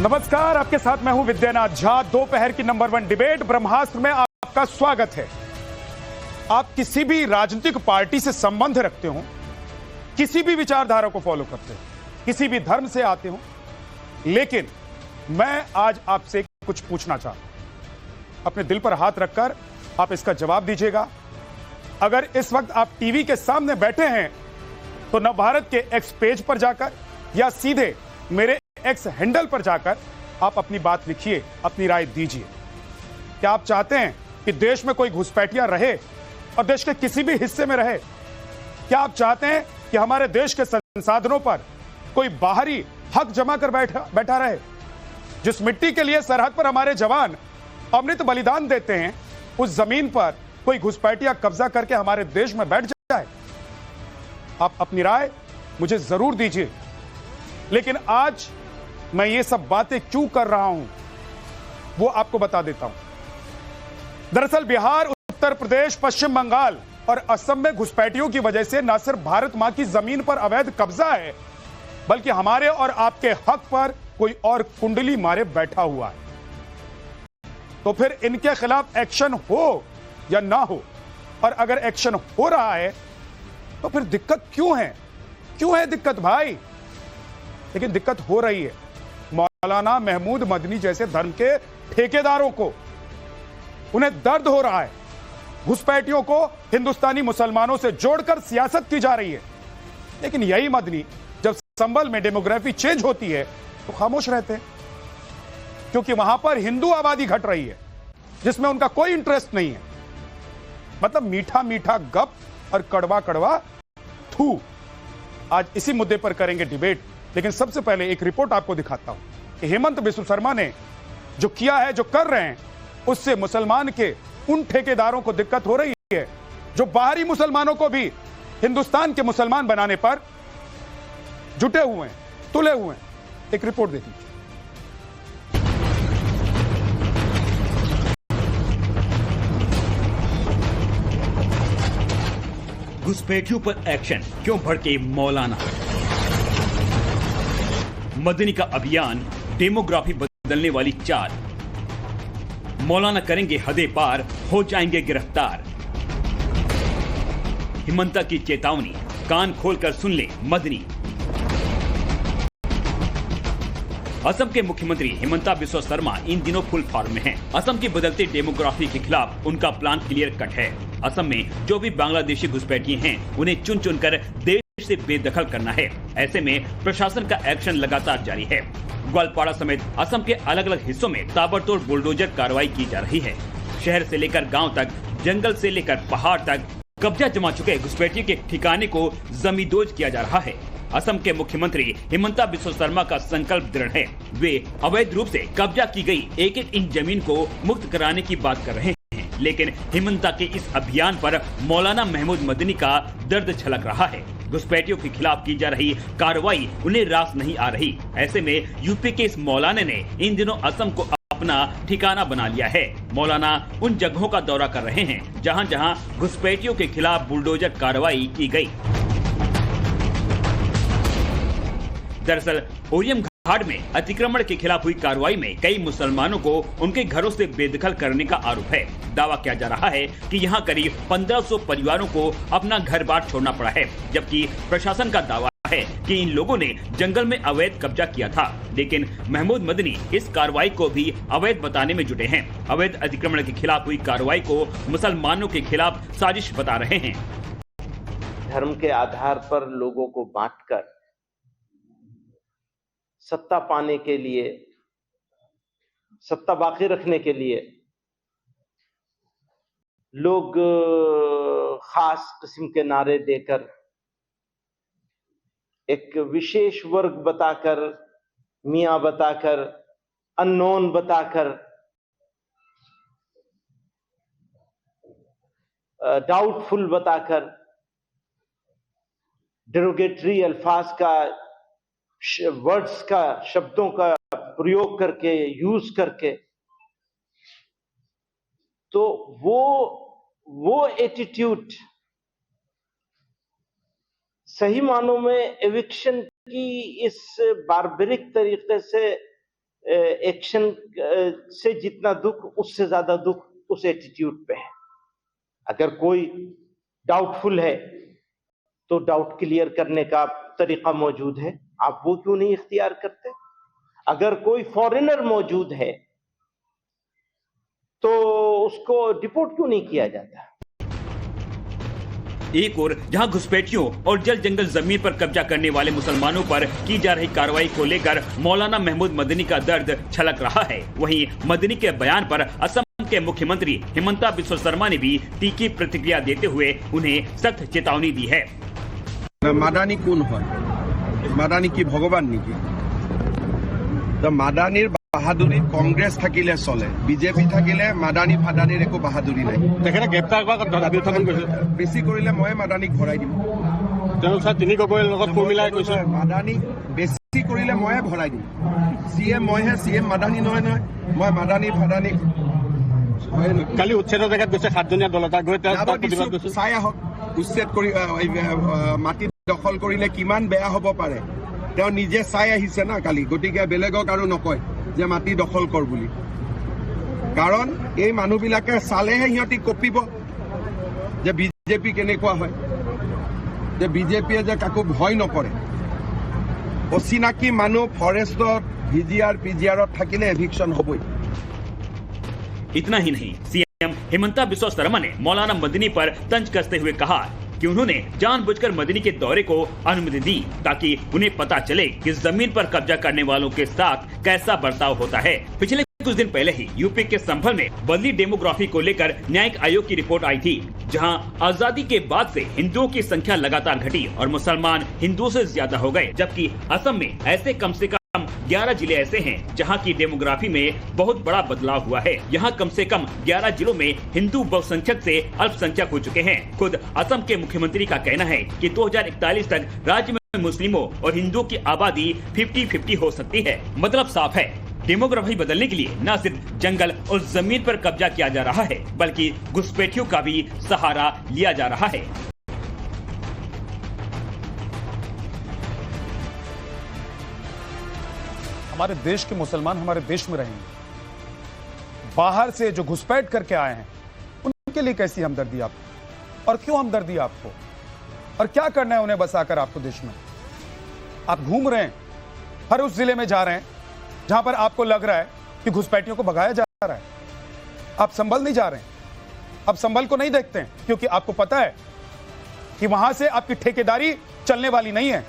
नमस्कार, आपके साथ मैं हूं विद्यानाथ झा। दोपहर की नंबर 1 डिबेट ब्रह्मास्त्र में आपका स्वागत है। आप किसी भी राजनीतिक पार्टी से संबंध रखते हो, किसी भी विचारधारा को फॉलो करते हो, किसी भी धर्म से आते हो, लेकिन मैं आज आपसे कुछ पूछना चाहता हूं। अपने दिल पर हाथ रखकर आप इसका जवाब दीजिएगा। अगर इस वक्त आप टीवी के सामने बैठे हैं तो नवभारत के एक्स पेज पर जाकर या सीधे मेरे एक्स हैंडल पर जाकर आप अपनी बात लिखिए, अपनी राय दीजिए। क्या आप चाहते हैं कि देश में कोई घुसपैठिया रहे और देश के किसी भी हिस्से में रहे? क्या आप चाहते हैं कि हमारे देश के संसाधनों पर कोई बाहरी हक जमा कर बैठा रहे? जिस मिट्टी के लिए सरहद पर हमारे जवान अमृत बलिदान देते हैं, उस जमीन पर कोई घुसपैठिया कब्जा करके हमारे देश में बैठ जाए? आप अपनी राय मुझे जरूर दीजिए। लेकिन आज मैं ये सब बातें क्यों कर रहा हूं, वो आपको बता देता हूं। दरअसल बिहार, उत्तर प्रदेश, पश्चिम बंगाल और असम में घुसपैठियों की वजह से न सिर्फ भारत मां की जमीन पर अवैध कब्जा है, बल्कि हमारे और आपके हक पर कोई और कुंडली मारे बैठा हुआ है। तो फिर इनके खिलाफ एक्शन हो या ना हो, और अगर एक्शन हो रहा है तो फिर दिक्कत क्यों है? क्यों है दिक्कत भाई? लेकिन दिक्कत हो रही है। मौलाना महमूद मदनी जैसे धर्म के ठेकेदारों को, उन्हें दर्द हो रहा है। घुसपैठियों को हिंदुस्तानी मुसलमानों से जोड़कर सियासत की जा रही है। लेकिन यही मदनी जब संभल में डेमोग्राफी चेंज होती है तो खामोश रहते हैं, क्योंकि वहां पर हिंदू आबादी घट रही है जिसमें उनका कोई इंटरेस्ट नहीं है। मतलब मीठा मीठा गप और कड़वा कड़वा थू। आज इसी मुद्दे पर करेंगे डिबेट। लेकिन सबसे पहले एक रिपोर्ट आपको दिखाता हूं कि हेमंत बिस्व शर्मा ने जो किया है, जो कर रहे हैं, उससे मुसलमान के उन ठेकेदारों को दिक्कत हो रही है जो बाहरी मुसलमानों को भी हिंदुस्तान के मुसलमान बनाने पर जुटे हुए हैं, तुले हुए हैं। एक रिपोर्ट देखिए। घुसपैठियों पर एक्शन, क्यों भड़के मौलाना? मदनी का अभियान, डेमोग्राफी बदलने वाली चाल। मौलाना करेंगे हदे पार, हो जाएंगे गिरफ्तार। हिमंता की चेतावनी, कान खोलकर सुन ले मदनी। असम के मुख्यमंत्री हिमंता बिस्वा शर्मा इन दिनों फुल फॉर्म में हैं। असम की बदलती डेमोग्राफी के खिलाफ उनका प्लान क्लियर कट है। असम में जो भी बांग्लादेशी घुसपैठिए हैं, उन्हें चुन चुनकर देश से बेदखल करना है। ऐसे में प्रशासन का एक्शन लगातार जारी है। ग्वालपाड़ा समेत असम के अलग अलग हिस्सों में ताबड़तोड़ बुलडोजर कार्रवाई की जा रही है। शहर से लेकर गांव तक, जंगल से लेकर पहाड़ तक कब्जा जमा चुके घुसपैठियों के ठिकाने को जमींदोज किया जा रहा है। असम के मुख्यमंत्री हिमंता बिस्वा शर्मा का संकल्प दृढ़ है। वे अवैध रूप से कब्जा की गई एक एक इंच जमीन को मुक्त कराने की बात कर रहे हैं। लेकिन हिमंता के इस अभियान पर मौलाना महमूद मदनी का दर्द छलक रहा है। घुसपैठियों के खिलाफ की जा रही कार्रवाई उन्हें रास नहीं आ रही। ऐसे में यूपी के इस मौलाना ने इन दिनों असम को अपना ठिकाना बना लिया है। मौलाना उन जगहों का दौरा कर रहे हैं जहां जहां घुसपैठियों के खिलाफ बुलडोजर कार्रवाई की गई। दरअसल ओरियम घाट में अतिक्रमण के खिलाफ हुई कार्रवाई में कई मुसलमानों को उनके घरों से बेदखल करने का आरोप है। दावा किया जा रहा है कि यहां करीब 1500 परिवारों को अपना घर बार छोड़ना पड़ा है, जबकि प्रशासन का दावा है कि इन लोगों ने जंगल में अवैध कब्जा किया था। लेकिन महमूद मदनी इस कार्रवाई को भी अवैध बताने में जुटे हैं। अवैध अतिक्रमण के खिलाफ हुई कार्रवाई को मुसलमानों के खिलाफ साजिश बता रहे हैं। धर्म के आधार पर लोगों को बांटकर सत्ता पाने के लिए, सत्ता बाकी रखने के लिए लोग खास किस्म के नारे देकर, एक विशेष वर्ग बताकर, मियां बताकर, अननोन बताकर, डाउटफुल बताकर, डेरोगेटरी अल्फाज का, वर्ड्स का, शब्दों का प्रयोग करके, यूज करके, तो वो एटीट्यूड सही मानों में एविक्शन की इस बारबरिक तरीके से एक्शन से जितना दुख, उससे ज्यादा दुख उस एटीट्यूड पे है। अगर कोई डाउटफुल है तो डाउट क्लियर करने का तरीका मौजूद है, आप वो क्यों नहीं इख्तियार करते? अगर कोई फॉरेनर मौजूद है तो उसको डिपोर्ट क्यों नहीं किया जाता? एक और जहां घुसपैठियों और जल जंगल जमीन पर कब्जा करने वाले मुसलमानों पर की जा रही कार्रवाई को लेकर मौलाना महमूद मदनी का दर्द छलक रहा है, वहीं मदनी के बयान पर असम के मुख्यमंत्री हिमंता बिस्वा शर्मा ने भी तीखी प्रतिक्रिया देते हुए उन्हें सख्त चेतावनी दी है। मादानी कौन है? मादानी की भगवान निकी? तो मादानीर বাহাদুরি কংগ্রেস থাকিলে চলে, বিজেপি থাকিলে মাদানী ফাদানীৰ একো বাহাদুৰি নাই। তেখেতে গ্ৰেপ্তাৰ কৰা দাবী উত্থাপন কৰিছে। বেছি কৰিলে মই মাদানীক ভৰাই দিম। তেওঁলোক স্যাৰ তিনি গগৈৰ লগত ফৰ্মুলাই কৈছে মাদানীক বেছি কৰিলে ময়ে ভৰাই দিম। সিএম মইহে, সিএম মাদানী নহয় নহয়। মই মাদানী ফাদানীক কালি উচ্ছেদৰ জেগাত গৈছে 7জনীয়া দল এটা গৈ তাত প্ৰতিবাদ কৰিছে। চাই আহক উচ্ছেদ কৰি মাটি দখল কৰিলে কিমান বেয়া হ'ব পাৰে, তেওঁ নিজে চাই আহিছে না কালি। গতিকে বেলেগক আৰু নকয় যে মাটি দখল কৰ বুলি, কাৰণ এই মানুহবিলাকে চালেহে সিহঁতি কঁপিব যে বিজেপি কেনেকুৱা হয়, যে বিজেপিয়ে যে কাকো ভয় নকৰে। অচিনাকি মানুহ ফৰেষ্টত ভিজিআৰ পিজিআৰত থাকিলে এভিকশ্যন হ'বই। इतना ही नहीं, सीएम हिमंता बिस्वा शर्मा ने मौलाना मदनी पर तंज कसते हुए कहा कि उन्होंने जानबूझकर मदनी के दौरे को अनुमति दी ताकि उन्हें पता चले कि जमीन पर कब्जा करने वालों के साथ कैसा बर्ताव होता है। पिछले कुछ दिन पहले ही यूपी के संभल में बदली डेमोग्राफी को लेकर न्यायिक आयोग की रिपोर्ट आई थी, जहां आजादी के बाद से हिंदुओं की संख्या लगातार घटी और मुसलमान हिंदुओं से ज्यादा हो गए, जबकि असम में ऐसे कम से कम 11 जिले ऐसे हैं जहां की डेमोग्राफी में बहुत बड़ा बदलाव हुआ है। यहां कम से कम 11 जिलों में हिंदू बहुसंख्यक से अल्पसंख्यक हो चुके हैं। खुद असम के मुख्यमंत्री का कहना है कि 2041 तक राज्य में मुस्लिमों और हिंदुओं की आबादी 50-50 हो सकती है। मतलब साफ है, डेमोग्राफी बदलने के लिए न सिर्फ जंगल और जमीन पर कब्जा किया जा रहा है, बल्कि घुसपैठियों का भी सहारा लिया जा रहा है। हमारे देश के मुसलमान हमारे देश में रहेंगे, बाहर से जो घुसपैठ करके आए हैं उनके लिए कैसी हमदर्दी आपको, और क्यों हमदर्दी आपको, और क्या करना है उन्हें बसाकर आपको देश में? आप घूम रहे हैं, हर उस जिले में जा रहे हैं जहां पर आपको लग रहा है कि घुसपैठियों को भगाया जा रहा है। आप संभल नहीं जा रहे हैं, आप संभल को नहीं देखते हैं, क्योंकि आपको पता है कि वहां से आपकी ठेकेदारी चलने वाली नहीं है।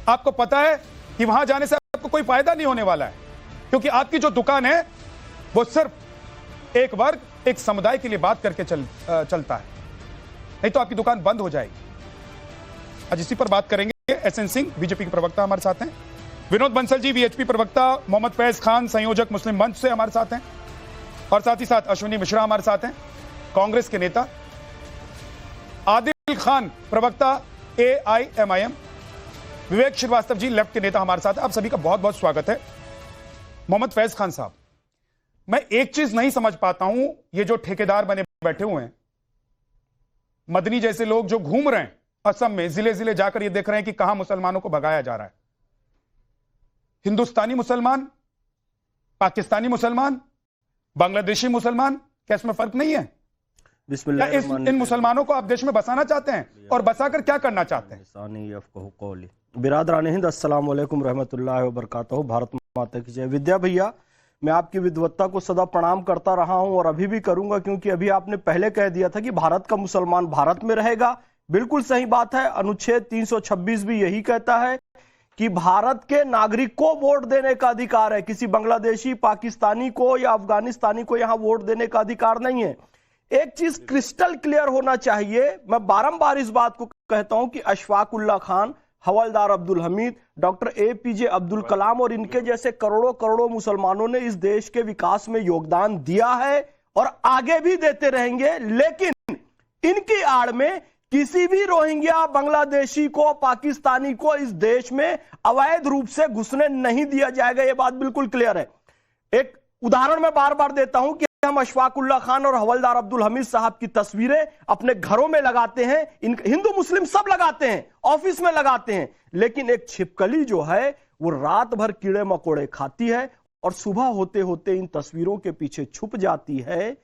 आपको पता है कि वहां जाने से आपको कोई फायदा नहीं होने वाला है, क्योंकि आपकी जो दुकान है वो सिर्फ एक वर्ग, एक समुदाय के लिए बात करके चलता है, नहीं तो आपकी दुकान बंद हो जाएगी। आज इसी पर बात करेंगे। एसएन सिंह बीजेपी के प्रवक्ता हमारे साथ हैं, विनोद बंसल जी वीएचपी प्रवक्ता, मोहम्मद फैज खान संयोजक मुस्लिम मंच से हमारे साथ हैं, और साथ ही साथ अश्विनी मिश्रा हमारे साथ हैं, कांग्रेस के नेता, आदिल खान प्रवक्ता AIMIM, विवेक श्रीवास्तव जी लेफ्ट के नेता हमारे साथ। आप सभी का बहुत बहुत स्वागत है। मोहम्मद फैज खान साहब, मैं एक चीज नहीं समझ पाता हूं, ये जो ठेकेदार बने बैठे हुए हैं, मदनी जैसे लोग जो घूम रहे हैं असम में, जिले जिले जाकर ये देख रहे हैं कि कहां मुसलमानों को भगाया जा रहा है। हिंदुस्तानी मुसलमान, पाकिस्तानी मुसलमान, बांग्लादेशी मुसलमान, क्या इसमें फर्क नहीं है? क्या इन मुसलमानों को आप देश में बसाना चाहते हैं, और बसाकर क्या करना चाहते हैं? बिरादरान हिंद, अस्सलाम वालेकुम रहमतुल्लाहि व बरकातहू। भारत माता की जय। विद्या भैया, मैं आपकी विद्वत्ता को सदा प्रणाम करता रहा हूं और अभी भी करूंगा, क्योंकि अभी आपने पहले कह दिया था कि भारत का मुसलमान भारत में रहेगा। बिल्कुल सही बात है। अनुच्छेद 326 भी यही कहता है कि भारत के नागरिक को वोट देने का अधिकार है, किसी बांग्लादेशी, पाकिस्तानी को या अफगानिस्तानी को यहां वोट देने का अधिकार नहीं है। एक चीज क्रिस्टल क्लियर होना चाहिए, मैं बारंबार इस बात को कहता हूं कि अशफाक उल्लाह खान, हवलदार अब्दुल हमीद, डॉक्टर APJ अब्दुल कलाम और इनके जैसे करोड़ों करोड़ों मुसलमानों ने इस देश के विकास में योगदान दिया है और आगे भी देते रहेंगे, लेकिन इनकी आड़ में किसी भी रोहिंग्या, बांग्लादेशी को, पाकिस्तानी को इस देश में अवैध रूप से घुसने नहीं दिया जाएगा। यह बात बिल्कुल क्लियर है। एक उदाहरण मैं बार बार देता हूं कि हम अशफाक उल्लाह खान और हवलदार अब्दुल हमीद साहब की तस्वीरें अपने घरों में लगाते हैं, हिंदू मुस्लिम सब लगाते हैं, ऑफिस में लगाते हैं, लेकिन एक छिपकली जो है वो रात भर कीड़े मकोड़े खाती है और सुबह होते होते इन तस्वीरों के पीछे छुप जाती है।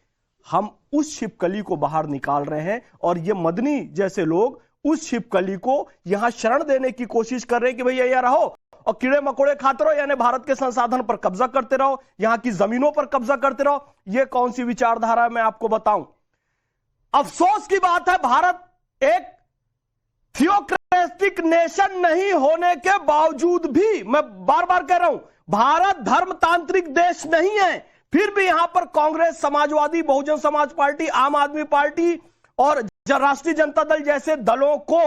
हम उस छिपकली को बाहर निकाल रहे हैं और ये मदनी जैसे लोग उस छिपकली को यहां शरण देने की कोशिश कर रहे हैं कि भैया यहाँ रहो और कीड़े मकोड़े खाते रहो, यानी भारत के संसाधन पर कब्जा करते रहो, यहां की जमीनों पर कब्जा करते रहो। यह कौन सी विचारधारा है मैं आपको बताऊं। अफसोस की बात है, भारत एक थियोक्रेटिक नेशन नहीं होने के बावजूद भी, मैं बार बार कह रहा हूं, भारत धर्मतांत्रिक देश नहीं है, फिर भी यहां पर कांग्रेस, समाजवादी, बहुजन समाज पार्टी, आम आदमी पार्टी और राष्ट्रीय जनता दल जैसे दलों को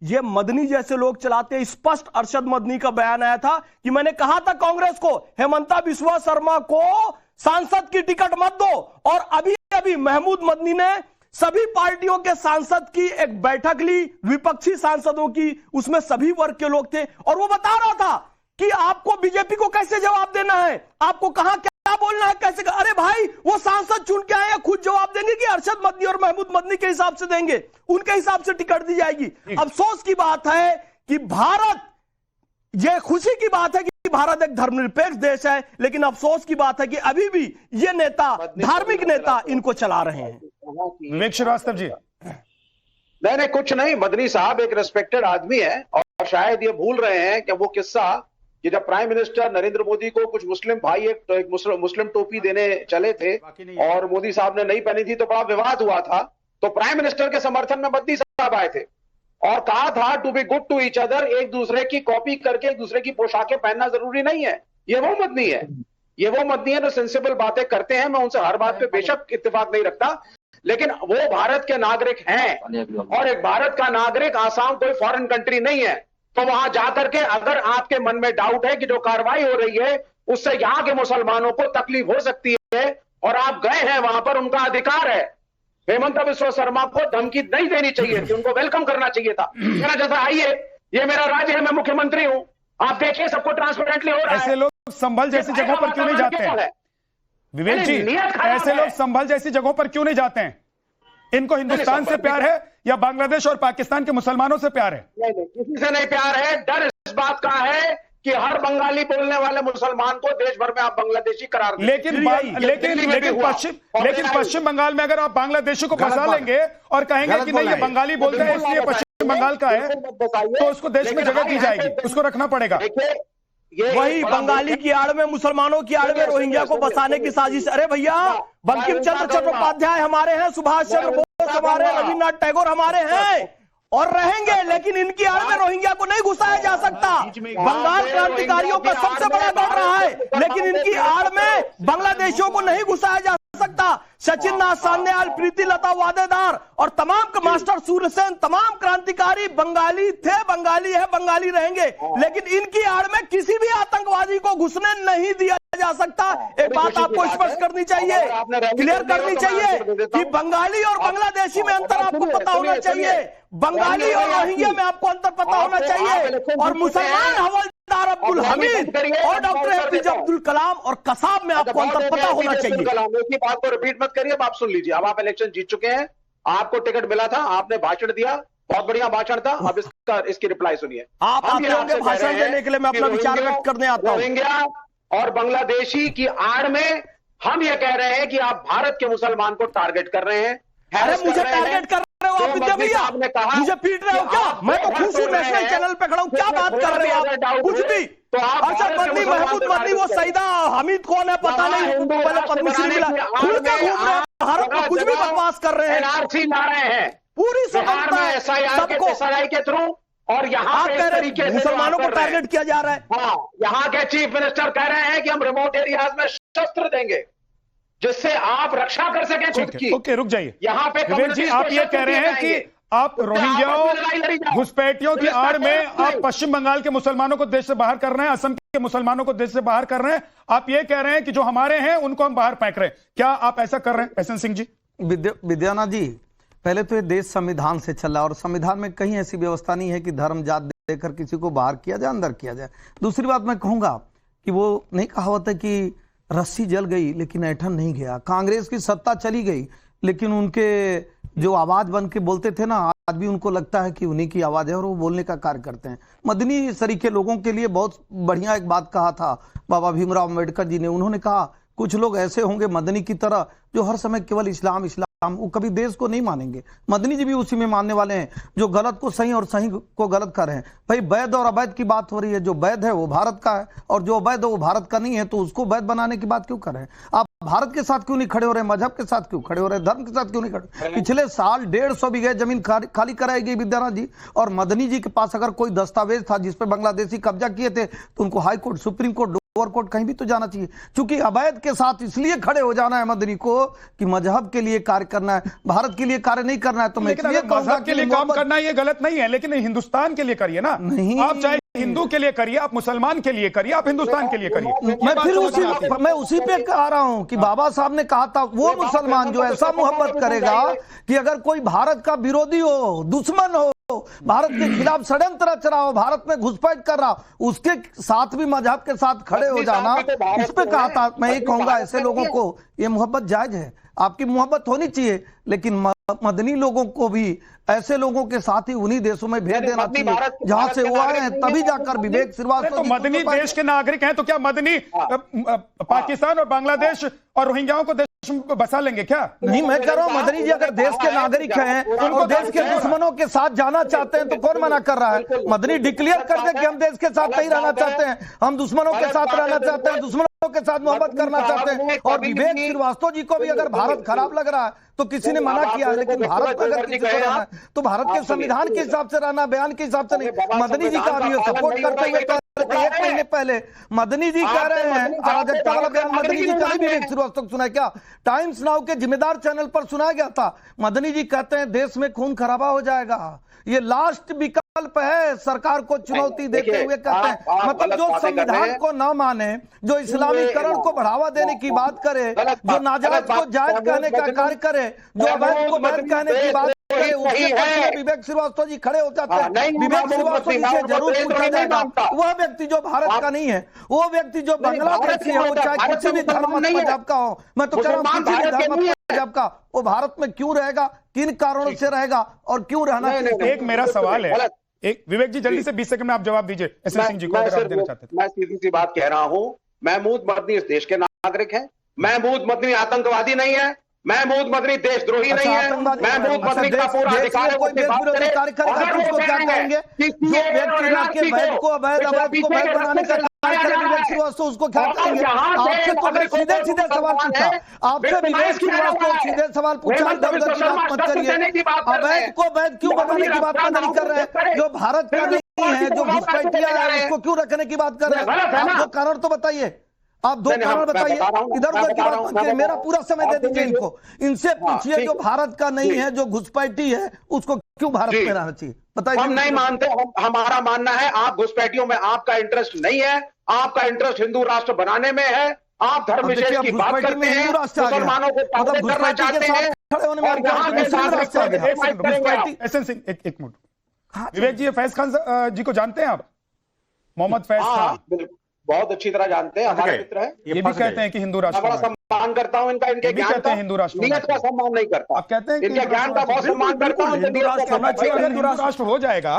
ये मदनी जैसे लोग चलाते हैं। स्पष्ट अरशद मदनी का बयान आया था कि मैंने कहा था कांग्रेस को, हेमंता बिस्वा शर्मा को सांसद की टिकट मत दो, और अभी अभी महमूद मदनी ने सभी पार्टियों के सांसद की एक बैठक ली, विपक्षी सांसदों की, उसमें सभी वर्ग के लोग थे, और वो बता रहा था कि आपको बीजेपी को कैसे जवाब देना है, आपको कहां क्या बोलना है, कैसे। अरे भाई, वो सांसद चुन के आए, खुद जवाब देंगे कि अरशद मदनी और महमूद मदनी के हिसाब से देंगे, उनके हिसाब से टिकट दी जाएगी। अफसोस की बात है कि भारत, यह खुशी की बात है कि भारत एक धर्मनिरपेक्ष देश है, लेकिन अफसोस की बात है कि अभी भी ये नेता, धार्मिक नेता इनको चला रहे हैं। विवेक श्रीवास्तव जी। नहीं, कुछ नहीं, मदनी साहब एक रिस्पेक्टेड आदमी है और शायद ये भूल रहे हैं कि वो किस्सा कि जब प्राइम मिनिस्टर नरेंद्र मोदी को कुछ मुस्लिम भाई एक मुस्लिम टोपी देने चले थे और मोदी साहब ने नहीं पहनी थी तो बड़ा विवाद हुआ था, तो प्राइम मिनिस्टर के समर्थन में मदनी साहब आए थे और कहा था to be good to each other, एक दूसरे की कॉपी करके एक दूसरे की पोशाकें पहनना जरूरी नहीं है। ये वो मदनी है, ये वो मदनी है जो सेंसिबल बातें करते हैं। मैं उनसे हर बात पे बेशक इत्तेफाक नहीं रखता, लेकिन वो भारत के नागरिक हैं और एक भारत का नागरिक आसाम कोई फॉरेन कंट्री नहीं है। तो वहां जाकर के अगर आपके मन में डाउट है कि जो कार्रवाई हो रही है उससे यहां के मुसलमानों को तकलीफ हो सकती है और आप गए हैं वहां पर, उनका अधिकार है। हेमंता बिस्वा शर्मा को धमकी नहीं देनी चाहिए थी, उनको वेलकम करना चाहिए था। मेरा जैसा आइए, ये मेरा राज्य है, मैं मुख्यमंत्री हूं, आप देखिए सबको ट्रांसपेरेंटली हो रहा है। ऐसे लोग संभल जैसी जगहों पर क्यों नहीं जाते हैं विवेक जी? ऐसे लोग संभल जैसी जगहों पर क्यों नहीं जाते हैं? इनको हिंदुस्तान से प्यार है या बांग्लादेश और पाकिस्तान के मुसलमानों से प्यार है? नहीं, किसी से नहीं प्यार है। डर इस बात का है कि हर बंगाली बोलने वाले मुसलमान को देश भर में आप बांग्लादेशी करार दें। लेकिन पश्चिम बंगाल में अगर आप बांग्लादेशी को फंसा लेंगे और कहेंगे कि नहीं ये बंगाली बोलते हैं इसलिए पश्चिम बंगाल का है, तो उसको देश में जगह दी जाएगी, उसको रखना पड़ेगा। वही बंगाली की आड़ में, मुसलमानों की आड़ में रोहिंग्या को बसाने की साजिश। अरे भैया, बंकिम चंद्र चट्टोपाध्याय हमारे हैं, सुभाष चंद्र बोस हमारे, रविन्द्रनाथ टैगोर हमारे हैं और रहेंगे, लेकिन इनकी आड़ में रोहिंग्या को नहीं घुसाया जा सकता। बंगाल क्रांतिकारियों का सबसे बड़ा गढ़ रहा है, लेकिन इनकी आड़ में बांग्लादेशियों को नहीं घुसाया जा सकता। सचिन नाथ सान्याल, प्रीति लता वादेदार और तमाम मास्टर सूर्यसेन, तमाम क्रांतिकारी बंगाली थे, बंगाली है, बंगाली रहेंगे, लेकिन इनकी आड़ में किसी भी आतंकवादी को घुसने नहीं दिया जा सकता। एक बात आपको स्पष्ट करनी चाहिए, क्लियर करनी चाहिए कि बंगाली और बांग्लादेशी में अंतर आपको पता होना चाहिए, बंगाली और रोहिंग्या में आपको अंतर पता होना चाहिए, और मुसलमान हवलदार अब्दुल हमीद और डॉक्टर एपीजे अब्दुल कलाम और कसाब में आपको अंतर पता होना चाहिए। बात को रिपीट मत करिए, आप सुन लीजिए। अब आप इलेक्शन जीत चुके हैं, आपको टिकट मिला था, आपने भाषण दिया, बहुत बढ़िया भाषण था। अब इसकी रिप्लाई सुनिए। आप आते होंगे भाषण देने के लिए, मैं अपना विचार व्यक्त करने आता हूं। रोहिंग्या और बांग्लादेशी की आड़ में हम ये कह रहे हैं कि आप भारत के मुसलमान को टारगेट कर रहे हैं। अरे मुझे टारगेट कर रहे हो आप विद्या भैया, मुझे पीट रहे हो क्या? मैं तो खुश हूं, नेशनल चैनल पे खड़ा हूं, क्या बात कर रहे हो आप? कुछ भी अच्छा मदनी, महमूद मदनी, वो सईदा हमीद कौन है पता नहीं, पहले पद्मश्री मिला, खुल के घूम रहे हैं भारत में, कुछ भी बकवास कर रहे हैं, एनआरसी ला रहे हैं, पूरी स्वतंत्रता सबको एसआईआर के थ्रू, और यहाँ पे तरीके से मुसलमानों को टारगेट किया जा रहा है। हाँ, यहाँ के चीफ मिनिस्टर कह रहे हैं कि हम रिमोट एरियाज में शस्त्र देंगे जिससे आप रक्षा कर सकें खुद की। ओके, रुक जाइए यहाँ पे जी, आप ये कह रहे हैं कि आप रोहिंग्याओं, घुसपैठियों की आड़ में आप पश्चिम बंगाल के मुसलमानों को देश से बाहर कर रहे हैं, असम के मुसलमानों को देश से बाहर कर रहे हैं। आप ये कह रहे हैं कि जो हमारे हैं उनको हम बाहर फेंक रहे हैं, क्या आप ऐसा कर रहे हैं एहसन सिंह जी? विद्यानाथ जी, पहले तो ये देश संविधान से चल रहा है और संविधान में कहीं ऐसी व्यवस्था नहीं है कि धर्म जात देकर किसी को बाहर किया जाए, अंदर किया जाए। दूसरी बात मैं कहूंगा कि वो नहीं कहावत है कि रस्सी जल गई लेकिन ऐठन नहीं गया। कांग्रेस की सत्ता चली गई लेकिन उनके जो आवाज बन के बोलते थे ना, आज भी उनको लगता है कि उन्हीं की आवाज है और वो बोलने का कार्य करते हैं। मदनी सरी के लोगों के लिए बहुत बढ़िया एक बात कहा था बाबा भीमराव अम्बेडकर जी ने। उन्होंने कहा कुछ लोग ऐसे होंगे मदनी की तरह जो हर समय केवल इस्लाम इस्लाम, वो कभी देश को नहीं मानेंगे। मदनी जी भी उसी में मानने वाले हैं, जो गलत को सही और सही को गलत कर रहे हैं। भाई वैध और अवैध की बात हो रही है, जो वैध है वो भारत का है और जो अवैध है वो भारत का नहीं है, तो उसको वैध बनाने की बात क्यों कर रहे हैं आप? भारत के साथ क्यों नहीं खड़े हो रहे, मजहब के साथ क्यों खड़े हो रहे, धर्म के साथ क्यों नहीं खड़े? पिछले साल 150 बीघे जमीन खाली कराई गई विद्यानाथ जी, और मदनी जी के पास अगर कोई दस्तावेज था जिसपे बांग्लादेशी कब्जा किए थे तो उनको high court, supreme court, lower court कहीं भी तो जाना चाहिए। क्योंकि अवैध के साथ इसलिए खड़े हो जाना है मदनी को कि मजहब के लिए कार्य करना है, भारत के लिए कार्य नहीं करना है। तो मैं मजहब के लिए काम करना ये गलत नहीं है, लेकिन हिंदुस्तान के लिए करिए ना। नहीं, आप चाहे हिंदू के लिए करिए, आप मुसलमान के लिए करिए, आप हिंदुस्तान के लिए करिए। मैं उसी पे कह रहा हूं कि बाबा साहब ने कहा था वो मुसलमान जो ऐसा मोहब्बत करेगा कि अगर कोई भारत का विरोधी हो, दुश्मन हो, भारत के खिलाफ षड्यंत्र रच रहा हो, भारत में घुसपैठ कर रहा हो, उसके साथ भी मजहब के साथ खड़े हो जाना, उस पे कहा था। मैं ये कहूंगा ऐसे लोगों को ये मोहब्बत जायज है, आपकी मोहब्बत होनी चाहिए, लेकिन मदनी लोगों को भी ऐसे लोगों के साथ ही उन्हीं देशों में भेज देना चाहिए जहां से वो आए हैं, तभी जाकर विवेक श्रीवास्तव। तो मदनी देश के नागरिक हैं तो क्या मदनी पाकिस्तान और बांग्लादेश और रोहिंग्याओं को देश में बसा लेंगे क्या? नहीं, मैं कह रहा हूं मदनी जी अगर देश के नागरिक हैं और देश के दुश्मनों के साथ जाना चाहते हैं तो कौन मना कर रहा है? मदनी डिक्लेयर कर दे कि हम देश के साथ नहीं रहना चाहते हैं, हम दुश्मनों के साथ रहना चाहते हैं, दुश्मनों के साथ मोहब्बत करना चाहते हैं। और विवेक श्रीवास्तव जी को भी अगर भारत खराब लग रहा है तो किसी ने मना किया है, लेकिन भारत में अगर किसी को रहना है तो भारत के संविधान के हिसाब से रहना, बयान के हिसाब से नहीं। मदनी जी का भी सपोर्ट करते हुए एक महीने पहले मदनी जी कह रहे हैं, अराजकता वाला बयान मदनी जी का भी विवेक श्रीवास्तव सुना क्या? टाइम्स नाउ के जिम्मेदार चैनल पर सुनाया गया था। मदनी जी कहते हैं देश में खून खराबा हो जाएगा, ये लास्ट विकल्प है, सरकार को चुनौती देते हुए कहते हैं। मतलब जो संविधान को न माने, जो इस्लामीकरण को बढ़ावा देने की बात करे, जो नाजायज को जायज कहने का कार्य करे, जो अवैध को वैध कहने की बात करे, उसके पक्ष में विवेक श्रीवास्तव जी खड़े हो जाते हैं। विवेक श्रीवास्तव जी से जरूर पूछा जाएगा, वह व्यक्ति जो भारत का नहीं है, वो व्यक्ति जो बांग्लादेशी है, वो चाहे किसी भी धर्म मजहब का हो, मैं तो कह रहा हूँ किसी भी धर्म मजहब का, वो भारत में क्यों रहेगा, किन कारणों से रहेगा और क्यों रहना चाहिए? एक मेरा सवाल है, एक विवेक जी जल्दी से 20 सेकंड में आप जवाब दीजिए एस सिंह जी को, अगर आप देना चाहते थे। मैं सीधी सी बात कह रहा हूं, महमूद मदनी इस देश के नागरिक हैं, महमूद मदनी आतंकवादी नहीं है, महमूद मदनी देशद्रोही नहीं है, महमूद मदनी का पूरा अधिकार है। कोई देश विरोधी कार्य करेगा तो उसको क्या कहेंगे? जो व्यक्ति वैध को अवैध, अवैध को वैध बनाने का कार्य करे विवेक श्रीवास्तव, उसको क्या कहेंगे? आपसे तो मैं सीधे सीधे सवाल पूछा, आपसे विवेक श्रीवास्तव सीधे सवाल पूछा, दबदबा की बात मत करिए। अवैध को वैध क्यों बनाने की बात नहीं कर रहे? जो भारत का नहीं है, जो घुसपैठिया है, उसको क्यों रखने की बात कर रहे हैं? आप दो कारण तो बताइए, आप दो कारण बताइए। इधर उधर की बात मत करिए, मेरा पूरा समय दे दीजिए इनको। इनसे पूछिए जो भारत का नहीं है, जो घुसपैठी है, उसको क्यों भारत में रहना चाहिए? बताइए। हम नहीं मानते, हमारा मानना है आप घुसपैठियों में आपका इंटरेस्ट नहीं है, आपका इंटरेस्ट हिंदू राष्ट्र बनाने में है। आप धर्म विशेष की बात करते हैं, मुसलमानों को करना चाहते हैं। एक मिनट विवेक जी, फैज खान जी को जानते हैं आप? मोहम्मद फैज खान बहुत अच्छी तरह जानते हैं, हमारे मित्र हैं। ये भी कहते हैं कि हिंदू राष्ट्र, बड़ा सम्मान करता हूं इनका, इनके ज्ञान का, हिंदू राष्ट्र नीयत का सम्मान नहीं करता। आप कहते हैं कि इनके ज्ञान का बहुत सम्मान करता हूं। हिंदू राष्ट्र होना चाहिए। अगर हिंदू राष्ट्र हो जाएगा,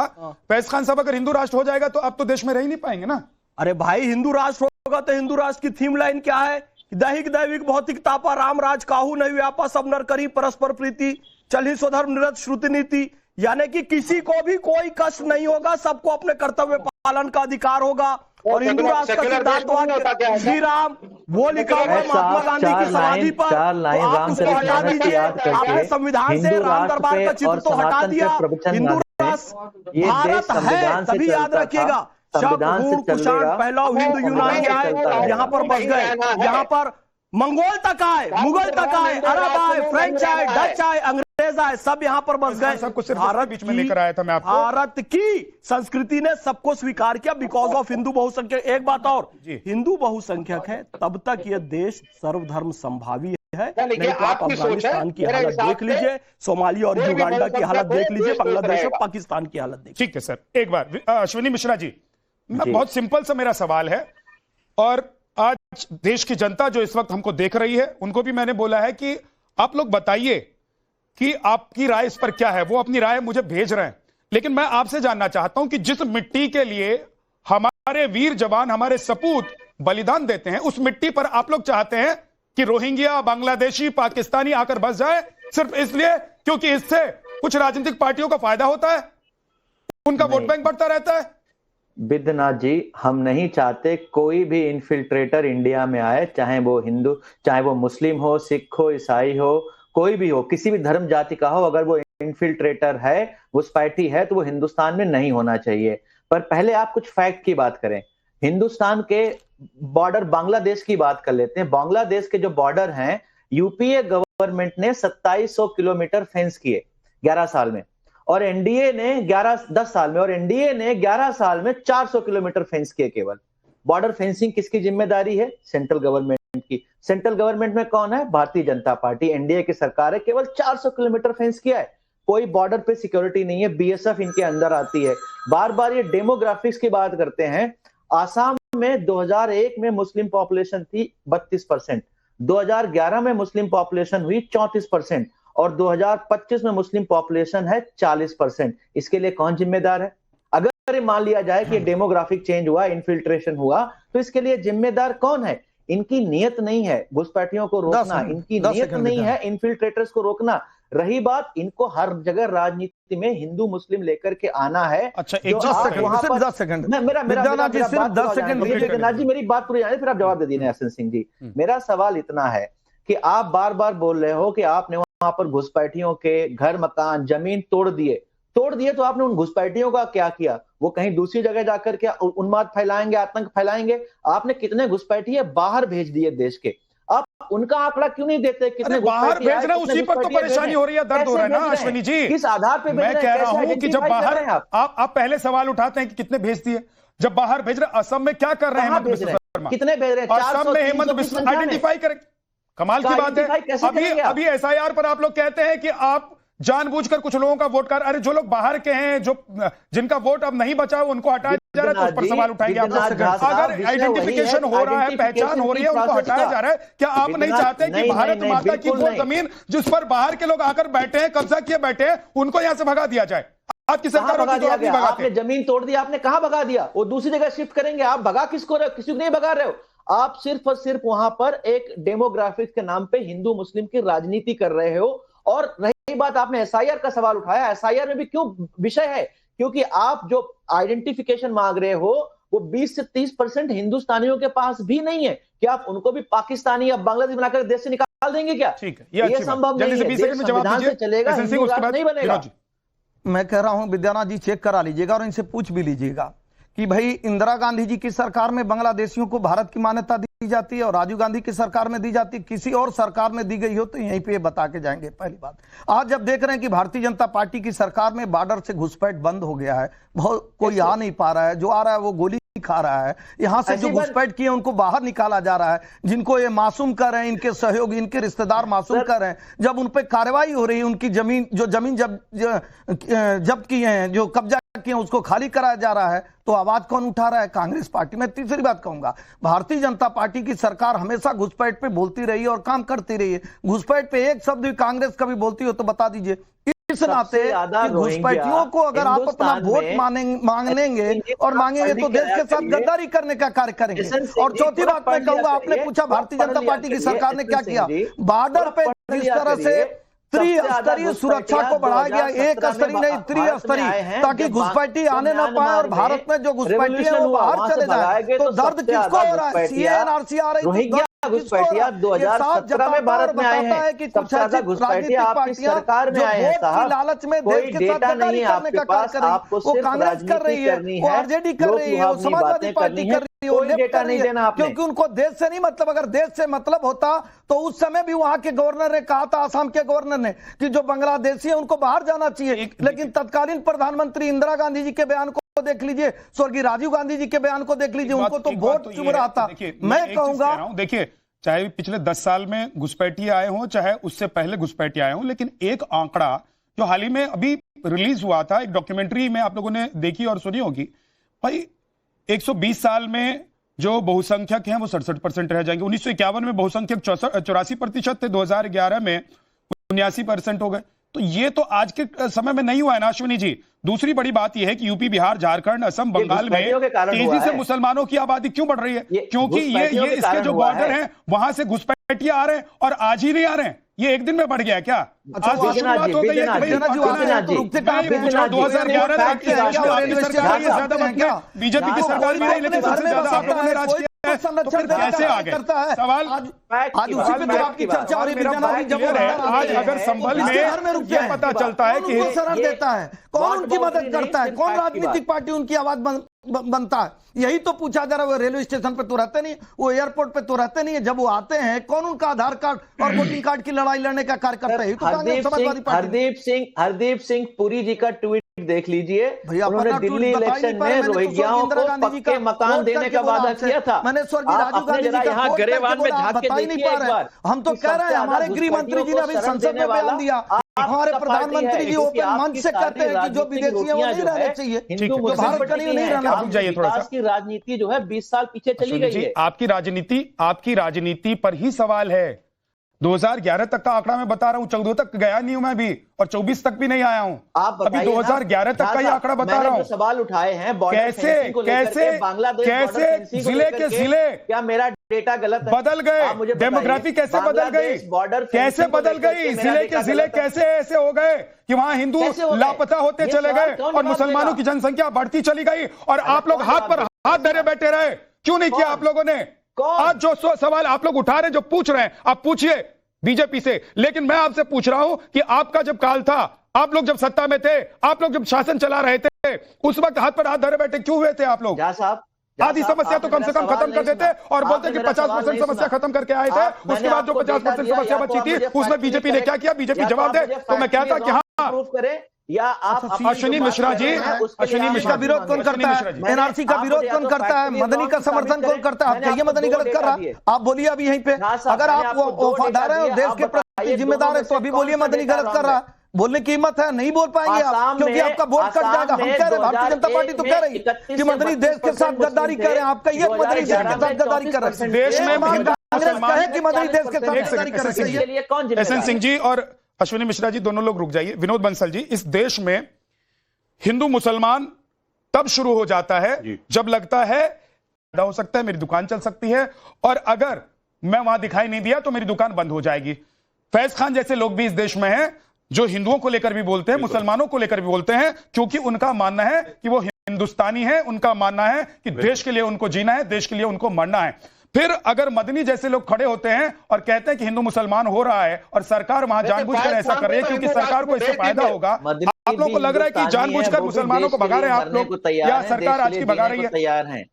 फैज खान साहब, अगर हिंदू राष्ट्र हो जाएगा तो आप तो देश में रह ही नहीं पाएंगे ना। अरे भाई, हिंदू राष्ट्र होगा तो हिंदू राष्ट्र की थीम लाइन क्या है? दैहिक दैविक भौतिक तापा राम राज काहू नहीं व्यापा सब नर करी परस्पर प्रीति चली स्वधर्म निरत श्रुति नीति। यानी कि किसी को भी कोई कष्ट नहीं होगा, सबको अपने कर्तव्य पालन का अधिकार होगा। और हिंदू राष्ट्र का सिद्धांतवाद श्री राम वो लिखा हुआ महात्मा गांधी की समाधि पर, आप उसको हटा दीजिए। आपने संविधान से राम दरबार का चित्र तो हटा दिया। हिंदू राष्ट्र भारत है, तभी याद रखिएगा। शक, हूण, कुषाण, पहलव, हिंदू, यूनानी आए, यहाँ पर बस गए। यहाँ पर मंगोल तक आए, मुगल तक आए, अरब आए, फ्रेंच आए, डच आए, अंग्रेज आए, सब यहाँ पर बस गए। सबको सिर्फ भारत बीच में लेकर आया था मैं आपको। भारत की संस्कृति ने सबको स्वीकार किया बिकॉज ऑफ हिंदू बहुसंख्यक। एक बात और, हिंदू बहुसंख्यक है तब तक यह देश सर्वधर्म संभावी है। नहीं तो आप अफगानिस्तान की हालत देख लीजिए, सोमालिया और युगांडा की हालत देख लीजिए, बांग्लादेश और पाकिस्तान की हालत देखिए। ठीक है सर, एक बार अश्विनी मिश्रा जी, बहुत सिंपल सा मेरा सवाल है, और आज देश की जनता जो इस वक्त हमको देख रही है उनको भी मैंने बोला है कि आप लोग बताइए कि आपकी राय इस पर क्या है, वो अपनी राय मुझे भेज रहे हैं, लेकिन मैं आपसे जानना चाहता हूं कि जिस मिट्टी के लिए हमारे वीर जवान, हमारे सपूत बलिदान देते हैं, उस मिट्टी पर आप लोग चाहते हैं कि रोहिंग्या, बांग्लादेशी, पाकिस्तानी आकर बस जाए सिर्फ इसलिए क्योंकि इससे कुछ राजनीतिक पार्टियों का फायदा होता है, उनका वोट बैंक बढ़ता रहता है। बिद्यनाथ जी, हम नहीं चाहते कोई भी इन्फिल्ट्रेटर इंडिया में आए, चाहे वो हिंदू, चाहे वो मुस्लिम हो, सिख हो, ईसाई हो, कोई भी हो, किसी भी धर्म जाति का हो। अगर वो इन्फिल्ट्रेटर है, घुसपैठी है, तो वो हिंदुस्तान में नहीं होना चाहिए। पर पहले आप कुछ फैक्ट की बात करें। हिंदुस्तान के बॉर्डर, बांग्लादेश की बात कर लेते हैं। बांग्लादेश के जो बॉर्डर हैं, यूपीए गवर्नमेंट ने 2700 किलोमीटर फेंस किए 11 साल में, और एनडीए ने 10 साल में, और एनडीए ने 11 साल में 400 किलोमीटर फेंस किए केवल। बॉर्डर फेंसिंग किसकी जिम्मेदारी है? सेंट्रल गवर्नमेंट की। सेंट्रल गवर्नमेंट में कौन है? भारतीय जनता पार्टी, एनडीए की सरकार है। केवल 400 किलोमीटर फेंस किया है। कोई बॉर्डर पे सिक्योरिटी नहीं है, बीएसएफ इनके अंदर आती है। बार बार ये डेमोग्राफिक्स की बात करते हैं। आसाम में 2001 में मुस्लिम पॉपुलेशन थी 32%, 2011 में मुस्लिम पॉपुलेशन हुई 34%, और 2025 में मुस्लिम पॉपुलेशन है 40%। इसके लिए कौन जिम्मेदार है? अगर मान लिया जाए कि डेमोग्राफिक चेंज हुआ, इन्फिल्ट्रेशन हुआ, तो इसके लिए जिम्मेदार कौन है? इनकी नीयत नहीं है घुसपैठियों को रोकना, इनकी नीयत नहीं है इन्फिल्ट्रेटर्स को रोकना। रही बात, इनको हर जगह राजनीति में हिंदू मुस्लिम लेकर के आना है। अच्छा, एक 10 सेकंड मेरी बात पूरी जाने, फिर आप जवाब दे दीजिए हसन सिंह जी। मेरा सवाल इतना है कि आप बार बार बोल रहे हो कि आपने वहां पर घुसपैठियों के घर, मकान, जमीन तोड़ दिए, तो आपने उन घुसपैठियों का क्या किया? वो कहीं दूसरी जगह जाकर के उन्माद फैलाएंगे, आतंक फैलाएंगे? आपने कितने घुसपैठिए बाहर भेज दिए देश के? आप उनका आंकड़ा क्यों नहीं देते? कितने बाहर भेज रहे हैं, उसी पर तो परेशानी हो रही है, दर्द हो रहा है ना अश्विनी जी। किस आधार पे मैं कह रहा हूं कि जब बाहर आप पहले सवाल उठाते हैं कि कितने भेज दिए, जब बाहर भेज रहे, असम में क्या कर रहे हैं हेमंत बिस्वा शर्मा? कितने भेज रहे हैं? असम में हेमंत बिस्वा आइडेंटिफाई करें, कमाल की बात है। अभी एसआईआर पर आप लोग कहते हैं कि आप जानबूझकर कुछ लोगों का वोट कर, अरे जो लोग बाहर के हैं, जो जिनका वोट अब नहीं बचा उनको हटाया जा रहा है, तो उस पर सवाल उठाएंगे आप लोग। अगर आइडेंटिफिकेशन हो रहा है, पहचान हो रही है, उनको हटाया जा रहा है, क्या आप नहीं चाहते कि भारत माता की वो जमीन जिस पर बाहर के लोग आकर बैठे हैं, कब्जा किए बैठे हैं, उनको यहां से भगा दिया जाए? आपकी सरकार आपने जमीन तोड़ दी, आपने कहां भगा दिया? वो दूसरी जगह शिफ्ट करेंगे। आप भगा किसको रहे हो? किसी को नहीं भगा रहे हो। आप सिर्फ और सिर्फ वहां पर एक डेमोग्राफिक्स के नाम पे हिंदू मुस्लिम की राजनीति कर रहे हो। और रही बात, आपने एसआईआर का सवाल उठाया, एसआईआर में भी क्यों विषय है? क्योंकि आप जो आइडेंटिफिकेशन मांग रहे हो वो 20 से 30% हिंदुस्तानियों के पास भी नहीं है। क्या आप उनको भी पाकिस्तानी या बांग्लादेश बनाकर देश से निकाल देंगे क्या? ठीक है, ये संभव नहीं है। देश संविधान से चलेगा, हिंदू राष्ट्र नहीं बनेगा। मैं कह रहा हूं विद्यानाथ जी, चेक करा लीजिएगा और इनसे पूछ भी लीजिएगा कि भाई इंदिरा गांधी जी की सरकार में बांग्लादेशियों को भारत की मान्यता दी जाती है और राजीव गांधी की सरकार में दी जाती है, किसी और सरकार में दी गई हो तो यहीं पे ये बता के जाएंगे। पहली बात, आज जब देख रहे हैं कि भारतीय जनता पार्टी की सरकार में बॉर्डर से घुसपैठ बंद हो गया है, बहुत कोई आ नहीं पा रहा है, जो आ रहा है वो गोली खा रहा है, यहां से जो घुसपैठ किए उनको बाहर निकाला जा रहा है, जिनको ये मासूम कर रहे हैं, इनके सहयोगी, इनके रिश्तेदार मासूम कर रहे हैं, जब उन पर कार्रवाई हो रही है, उनकी जमीन जब्त किए हैं, जो कब्जा किए उसको खाली कराया जा रहा है, तो आवाज कौन उठा रहा है? कांग्रेस पार्टी। मैं तीसरी बात कहूंगा, भारतीय जनता पार्टी की सरकार हमेशा घुसपैठ पे बोलती रही है और काम करती रही है। घुसपैठ पे एक शब्द भी कांग्रेस कभी बोलती हो तो बता दीजिए। इस नाते घुसपैठियों को अगर आप अपना वोट मांगेंगे और मांगेंगे तो देश के साथ गद्दारी करने का कार्य करेंगे। और चौथी बात मैं कहूंगा, आपने पूछा भारतीय जनता पार्टी की सरकार ने क्या किया? बॉर्डर पे जिस तरह से त्रिस्तरीय सुरक्षा को बढ़ाया गया, एक स्तरीय नहीं त्रिस्तरीय, ताकि घुसपैठी आने ना पाए और भारत में जो घुसपैठी है वो बाहर चले जाए। तो दर्द किसको हो रहा है? सीएनआरसी आ रही है, घुसपैठिया 2017 में भारत में आए हैं कि कुछ ऐसा घुसपैठिया आपकी सरकार में आए हैं साहब। लालच में कोई डेटा नहीं है आपके पास, आपको सिर्फ राजनीति करनी है, आरजेडी कर रही है, समाजवादी पार्टी कर रही है, कोई डेटा नहीं देना आपने। क्योंकि उनको देश से नहीं मतलब, अगर देश से मतलब होता तो उस समय भी वहां के गवर्नर ने कहा था, आसाम के गवर्नर ने, कि जो बांग्लादेशी है उनको बाहर जाना चाहिए। लेकिन तत्कालीन प्रधानमंत्री इंदिरा गांधी जी के बयान को देख लीजिए, स्वर्गीय राजीव गांधी जी के बयान को देख लीजिए, उनको तो वोट चुभ रहा था। मैं कहूंगा, देखिए, चाहे पिछले 10 साल में घुसपैठी आए हों, चाहे उससे पहले घुसपैठी आए हों, लेकिन एक आंकड़ा जो हाल ही में अभी रिलीज हुआ था, एक डॉक्यूमेंट्री में आप लोगों ने देखी और सुनी होगी, भाई 120 साल में जो बहुसंख्यक हैं वो 67% रह जाएंगे। 1951 में बहुसंख्यक 84% थे, 2011 में 79% हो गए, तो ये तो आज के समय में नहीं हुआ है ना अश्विनी जी। दूसरी बड़ी बात यह है कि यूपी, बिहार, झारखंड, असम, बंगाल में तेजी से मुसलमानों की आबादी क्यों बढ़ रही है? क्योंकि ये इसके जो बॉर्डर हैं वहां से घुसपैठिया आ रहे हैं और आज ही नहीं आ रहे हैं। ये एक दिन में बढ़ गया क्या? आज तो शुरुआत हो गई है कि भाई 2011 तक की सरकार ये ज्यादा मत क्या बीजेपी की सरकार में नहीं, लेकिन सबसे ज्यादा आप लोगों ने राज किया है, तो फिर कैसे आ गए? सवाल आज उसी पे तो आपकी चर्चा हो रही है। आज अगर संभल में ये पता चलता है कि शरण देता है, कौन उनकी मदद करता है, कौन राजनीतिक पार्टी उनकी आवाज बनता है, यही तो पूछा जा रहा है। वो रेलवे स्टेशन पे तो रहते नहीं, वो एयरपोर्ट पे तो रहते नहीं है, जब वो आते हैं कौन उनका आधार कार्ड और वोटिंग कार्ड की लड़ाई लड़ने का कार्य करता है? हरदीप सिंह पुरी जी का ट्वीट देख लीजिए, उन्होंने दिल्ली इलेक्शन में रोहिंग्याओं को पक्के मकान देने का वादा किया था। मैंने स्वर्गीय राजीव गांधी जी यहाँ गरेवान में झांक के देखिए एक बार। हम तो कह रहे हैं, हमारे गृह मंत्री जी ने अभी संसद में बयान दिया, हमारे प्रधानमंत्री जी ओपन मंच से कहते हैं कि जो विदेशी है वो नहीं रहने चाहिए, हिंदू भारत का नहीं रहना चाहिए। विकास की राजनीति जो है 20 साल पीछे चली गई है। आपकी राजनीति पर ही सवाल है। 2011 तक का आंकड़ा मैं बता रहा हूं, 14 तक गया नहीं हूं मैं भी, और 24 तक भी नहीं आया हूं। आप अभी 2011 तक का ही आंकड़ा बता रहा हूं। सवाल उठाए हैं कैसे बांग्लादेश जिले के जिले क्या मेरा डेटा गलत है? बदल गए, डेमोग्राफी कैसे बदल गई, कैसे बदल गई, जिले के जिले कैसे ऐसे हो गए कि वहां हिंदू लापता होते चले गए और मुसलमानों की जनसंख्या बढ़ती चली गई, और आप लोग हाथ पर हाथ धरे बैठे रहे? क्यों नहीं किया आप लोगों ने? आज जो सवाल आप लोग उठा रहे, जो पूछ रहे हैं, आप पूछिए बीजेपी से। लेकिन मैं आपसे पूछ रहा हूं कि आपका जब काल था, आप लोग जब सत्ता में थे, आप लोग जब शासन चला रहे थे, उस वक्त हाथ पर हाथ धरे बैठे क्यों हुए थे आप लोग? आधी समस्या तो कम से कम खत्म कर देते और बोलते कि 50% समस्या खत्म करके आए थे। उसके बाद जो 50% समस्या बची थी उसमें बीजेपी ने क्या किया? बीजेपी जवाब दे तो मैं कहता कि हाँ, या आप अश्विनी मिश्रा जी, अश्विनी मिश्रा का विरोध कौन करता है? एनआरसी का विरोध कौन करता है? मदनी का समर्थन कौन करता है? आप कहिए मदनी गलत कर रहा है, आप बोलिए अभी यहीं पे। अगर आप वफादार हैं और देश के प्रति जिम्मेदार है तो अभी बोलिए मदनी गलत कर रहा है। बोलने की हिम्मत है? नहीं बोल पाएंगे आप, क्योंकि आपका वोट कट जाएगा। हम कह रहे हैं, भारतीय जनता पार्टी तो कह रही है कि मदनी देश के साथ गद्दारी कर रहे हैं। आप कहिए मदनी देश के साथ गद्दारी कर रहे हैं। देश में कहे कि मदनी देश के साथ गद्दारी कर रही है। एसएन सिंह जी और अश्विनी मिश्रा जी दोनों लोग रुक जाइए। विनोद बंसल जी, इस देश में हिंदू मुसलमान तब शुरू हो जाता है जब लगता है हो सकता है मेरी दुकान चल सकती है, और अगर मैं वहां दिखाई नहीं दिया तो मेरी दुकान बंद हो जाएगी। फैज खान जैसे लोग भी इस देश में हैं जो हिंदुओं को लेकर भी बोलते हैं, मुसलमानों को लेकर भी बोलते हैं, क्योंकि उनका मानना है कि वो हिंदुस्तानी है, उनका मानना है कि देश के लिए उनको जीना है, देश के लिए उनको मरना है। फिर अगर मदनी जैसे लोग खड़े होते हैं और कहते हैं कि हिंदू मुसलमान हो रहा है और सरकार वहां जानबूझकर ऐसा कर रही है क्योंकि सरकार को इससे फायदा होगा, आप लोगों को लग रहा है कि जानबूझकर मुसलमानों को भगा रहे हैं आप लोग, या सरकार आज की भगा रही है? तैयार हैं।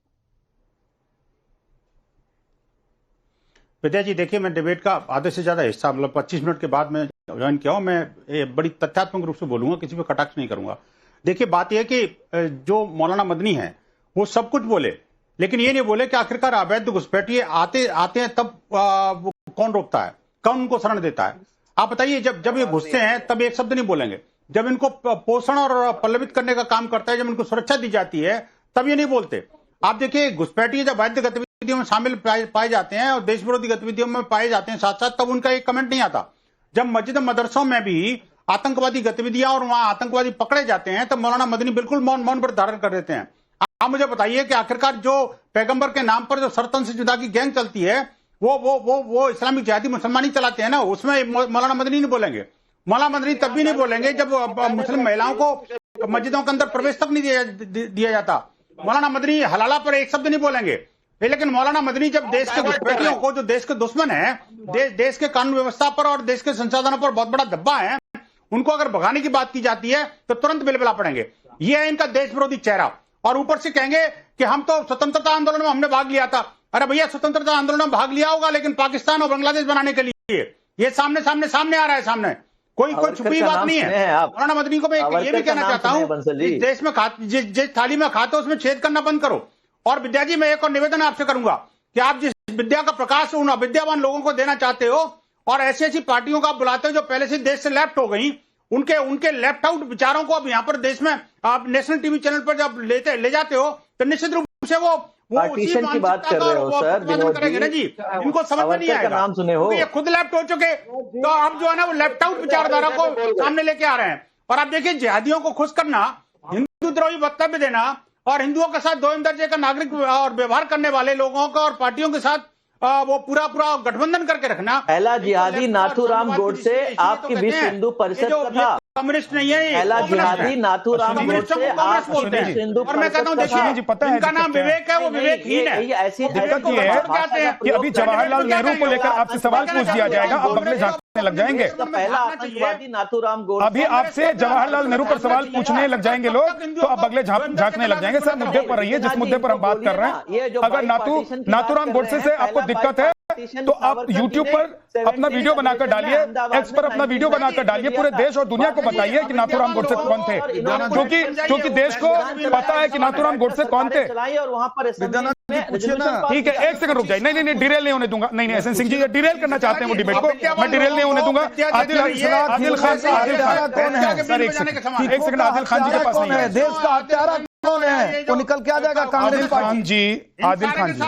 विद्या जी, देखिए, मैं डिबेट का आधे से ज्यादा हिस्सा मतलब 25 मिनट के बाद मैं ज्वाइन किया हूं। मैं बड़ी तथ्यात्मक रूप से बोलूंगा, किसी पे कटाक्ष नहीं करूंगा। देखिए, बात यह है कि जो मौलाना मदनी है वो सब कुछ बोले, लेकिन ये नहीं बोले कि आखिरकार अवैध घुसपैठिए आते हैं तब वो कौन रोकता है, कौन उनको शरण देता है? आप बताइए, जब ये घुसते हैं तब एक शब्द नहीं बोलेंगे। जब इनको पोषण और पल्लवित करने का काम करता है, जब इनको सुरक्षा दी जाती है, तब ये नहीं बोलते। आप देखिए, घुसपैठिए जब अवैध गतिविधियों में शामिल पाए जाते हैं और देश विरोधी गतिविधियों में पाए जाते हैं साथ साथ, तब उनका एक कमेंट नहीं आता। जब मस्जिद मदरसों में भी आतंकवादी गतिविधियां और वहां आतंकवादी पकड़े जाते हैं, तब मौलाना मदनी बिल्कुल मौन पर धारण कर देते हैं। आप मुझे बताइए कि आखिरकार जो पैगंबर के नाम पर जो सरतन से जुदा की गैंग चलती है, वो इस्लामिक जिहादी मुसलमानी चलाते हैं ना, उसमें मौलाना मदनी नहीं बोलेंगे। मौलाना मदनी तब भी नहीं बोलेंगे जब मुस्लिम महिलाओं को मस्जिदों के अंदर प्रवेश तक नहीं दिया जाता। मौलाना मदनी हलाला पर एक शब्द नहीं बोलेंगे। लेकिन मौलाना मदनी जब देश के घुसपैठियों को, जो देश के दुश्मन है, देश के कानून व्यवस्था पर और देश के संसाधनों पर बहुत बड़ा धब्बा है, उनको अगर भगाने की बात की जाती है तो तुरंत बिलबिला पड़ेंगे। यह है इनका देश विरोधी चेहरा। और ऊपर से कहेंगे कि हम तो स्वतंत्रता आंदोलन में हमने भाग लिया था। अरे भैया, स्वतंत्रता आंदोलन में भाग लिया होगा, लेकिन पाकिस्तान और बांग्लादेश बनाने के लिए ये सामने आ रहा है। सामने कोई छुपी बात नहीं है। मौलाना मदनी को मैं ये भी कहना चाहता हूं, देश में जिस थाली में खाते हो उसमें छेद करना बंद करो। और विद्या जी, मैं एक और निवेदन आपसे करूंगा कि आप जिस विद्या का प्रकाश उन अविद्यावान लोगों को देना चाहते हो और ऐसी पार्टियों को आप बुलाते हो जो पहले से देश से लेफ्ट हो गई, उनके लेफ्ट आउट विचारों को अब यहां पर देश में आप नेशनल टीवी चैनल पर जब ले जाते हो तो निश्चित रूप से पार्टीशन की बात कर रहे हो सर विनोद करेंगे ना जी, इनको समझ में नहीं सावरकर आएगा। का नाम सुने हो? ये खुद लेफ्ट हो चुके, तो अब जो है ना वो लेफ्ट आउट विचारधारा को सामने लेके आ रहे हैं। और आप देखिए जिहादियों को खुश करना, हिंदू द्रोही वक्तव्य देना और हिंदुओं के साथ दोयम दर्जे का नागरिक और व्यवहार करने वाले लोगों का और पार्टियों के साथ वो पूरा गठबंधन करके रखना। पहला जिहादी नाथूराम गोडसे आपकी विश्व हिंदू परिषद का था। कम्युनिस्ट नहीं है, पहला जिहादी नाथूराम गोडसे आप विश्व हिंदू और मैं कहता हूँ देखिए जी, पता है इनका नाम विवेक है, वो विवेकहीन है। ऐसी दिक्कत ये है कि अभी जवाहरलाल नेहरू को लेकर आपसे सवाल पूछ दिया जाएगा, आप बगले झांकने लग जाएंगे। पहला आतंकवादी नाथूराम गोडसे। अभी आपसे जवाहरलाल नेहरू पर सवाल पूछने लग जाएंगे लोग, तो आप बगले झांकने लग जाएंगे। सर मुद्दे पर रहिए, जिस मुद्दे पर हम बात कर रहे हैं। अगर नाथूराम गोडसे से आपको दिक्कत है तो आप YouTube पर अपना वीडियो बनाकर डालिए, एक्स पर अपना वीडियो बनाकर डालिए, पूरे देश और दुनिया को बताइए कि नाथूराम गोडसे कौन थे, क्योंकि देश को पता है कि नाथूराम गोडसे कौन थे। ठीक है, एक सेकंड रुक जाइए। नहीं, डिरेल नहीं होने दूंगा। नहीं, एसएन सिंह जी डिरेल करना चाहते हैं वो डिबेट को, मैं डिरेल नहीं होने दूंगा। आदिल खान सर, एक सेकंड, आदिल खान जी के पास नहीं है। देश का हत्यारा कौन है? वो निकल के आ जाएगा कांग्रेस पार्टी। आदिल खान जी,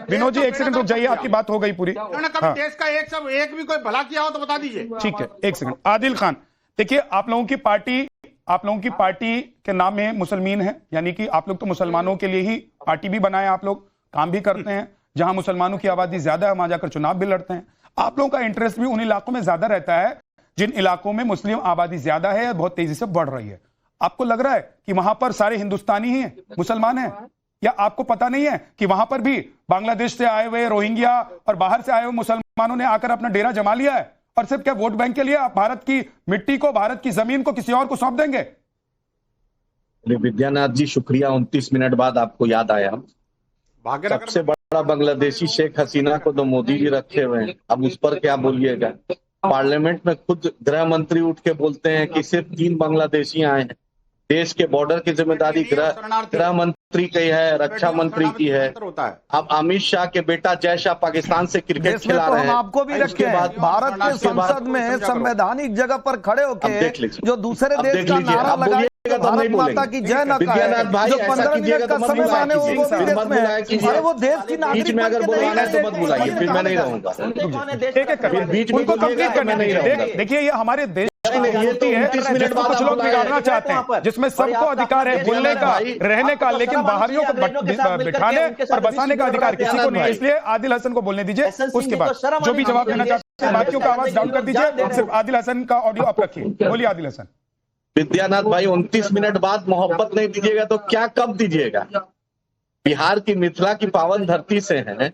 विनोद जी एक सेकंड रुक जाइए, आपकी बात हो गई पूरी। देश का एक भी कोई भला किया हो तो बता दीजिए। ठीक है, एक सेकंड। आदिल खान, देखिए आप लोगों की पार्टी के नाम में मुसलमान है, यानी कि आप लोग तो मुसलमानों के लिए ही पार्टी भी बनाए, आप लोग काम भी करते हैं। जहां मुसलमानों की आबादी ज्यादा है वहां जाकर चुनाव भी लड़ते हैं। आप लोगों का इंटरेस्ट भी उन इलाकों में ज्यादा रहता है जिन इलाकों में मुस्लिम आबादी ज्यादा है, बहुत तेजी से बढ़ रही है। आपको लग रहा है कि वहां पर सारे हिंदुस्तानी ही हैं, मुसलमान हैं, या आपको पता नहीं है कि वहां पर भी बांग्लादेश से आए हुए रोहिंग्या और बाहर से आए हुए मुसलमानों ने आकर अपना डेरा जमा लिया है? और सिर्फ क्या वोट बैंक के लिए आप भारत की मिट्टी को, भारत की जमीन को किसी और को सौंप देंगे? विद्यानाथ जी शुक्रिया, 29 मिनट बाद आपको याद आया। सबसे बड़ा बांग्लादेशी शेख हसीना को तो मोदी जी रखे हुए हैं, अब उस पर क्या बोलिएगा। पार्लियामेंट में खुद गृह मंत्री उठ के बोलते हैं कि सिर्फ 3 बांग्लादेशी आए हैं। देश के बॉर्डर की जिम्मेदारी गृह मंत्री की है, रक्षा मंत्री की है। अब अमित शाह के बेटा जय शाह पाकिस्तान से क्रिकेट खिला रहे हैं। हम आपको भी रखे हैं भारत के संसद में संवैधानिक जगह पर खड़े होकर जो दूसरे देश का नारा लगाए, भारत माता की जय न कहे, जो 15 मिनट का समय माने वो देश की नागरिक में अगर बुलाना है तो मत बुलाइए, फिर मैं नहीं रहूंगा। उनको कंप्लीट करने नहीं। देखिए ये हमारे देश होती है जिसको कुछ लोग बिगाड़ना चाहते हैं, जिसमें सबको अधिकार है बोलने का, रहने का, लेकिन बाहरियों को बिठाने और बसाने का अधिकार किसी को नहीं है। इसलिए आदिल हसन को बोलने दीजिए, उसके बाद जो भी जवाब देना चाहते हैं बाकियों का आवाज डाउन कर दीजिए, सिर्फ आदिल हसन का ऑडियो अप रखिए। बोलिए आदिल हसन। विद्यानाथ भाई 29 मिनट बाद मोहब्बत नहीं दीजिएगा तो क्या कब दीजिएगा? बिहार की मिथिला की पावन धरती से है,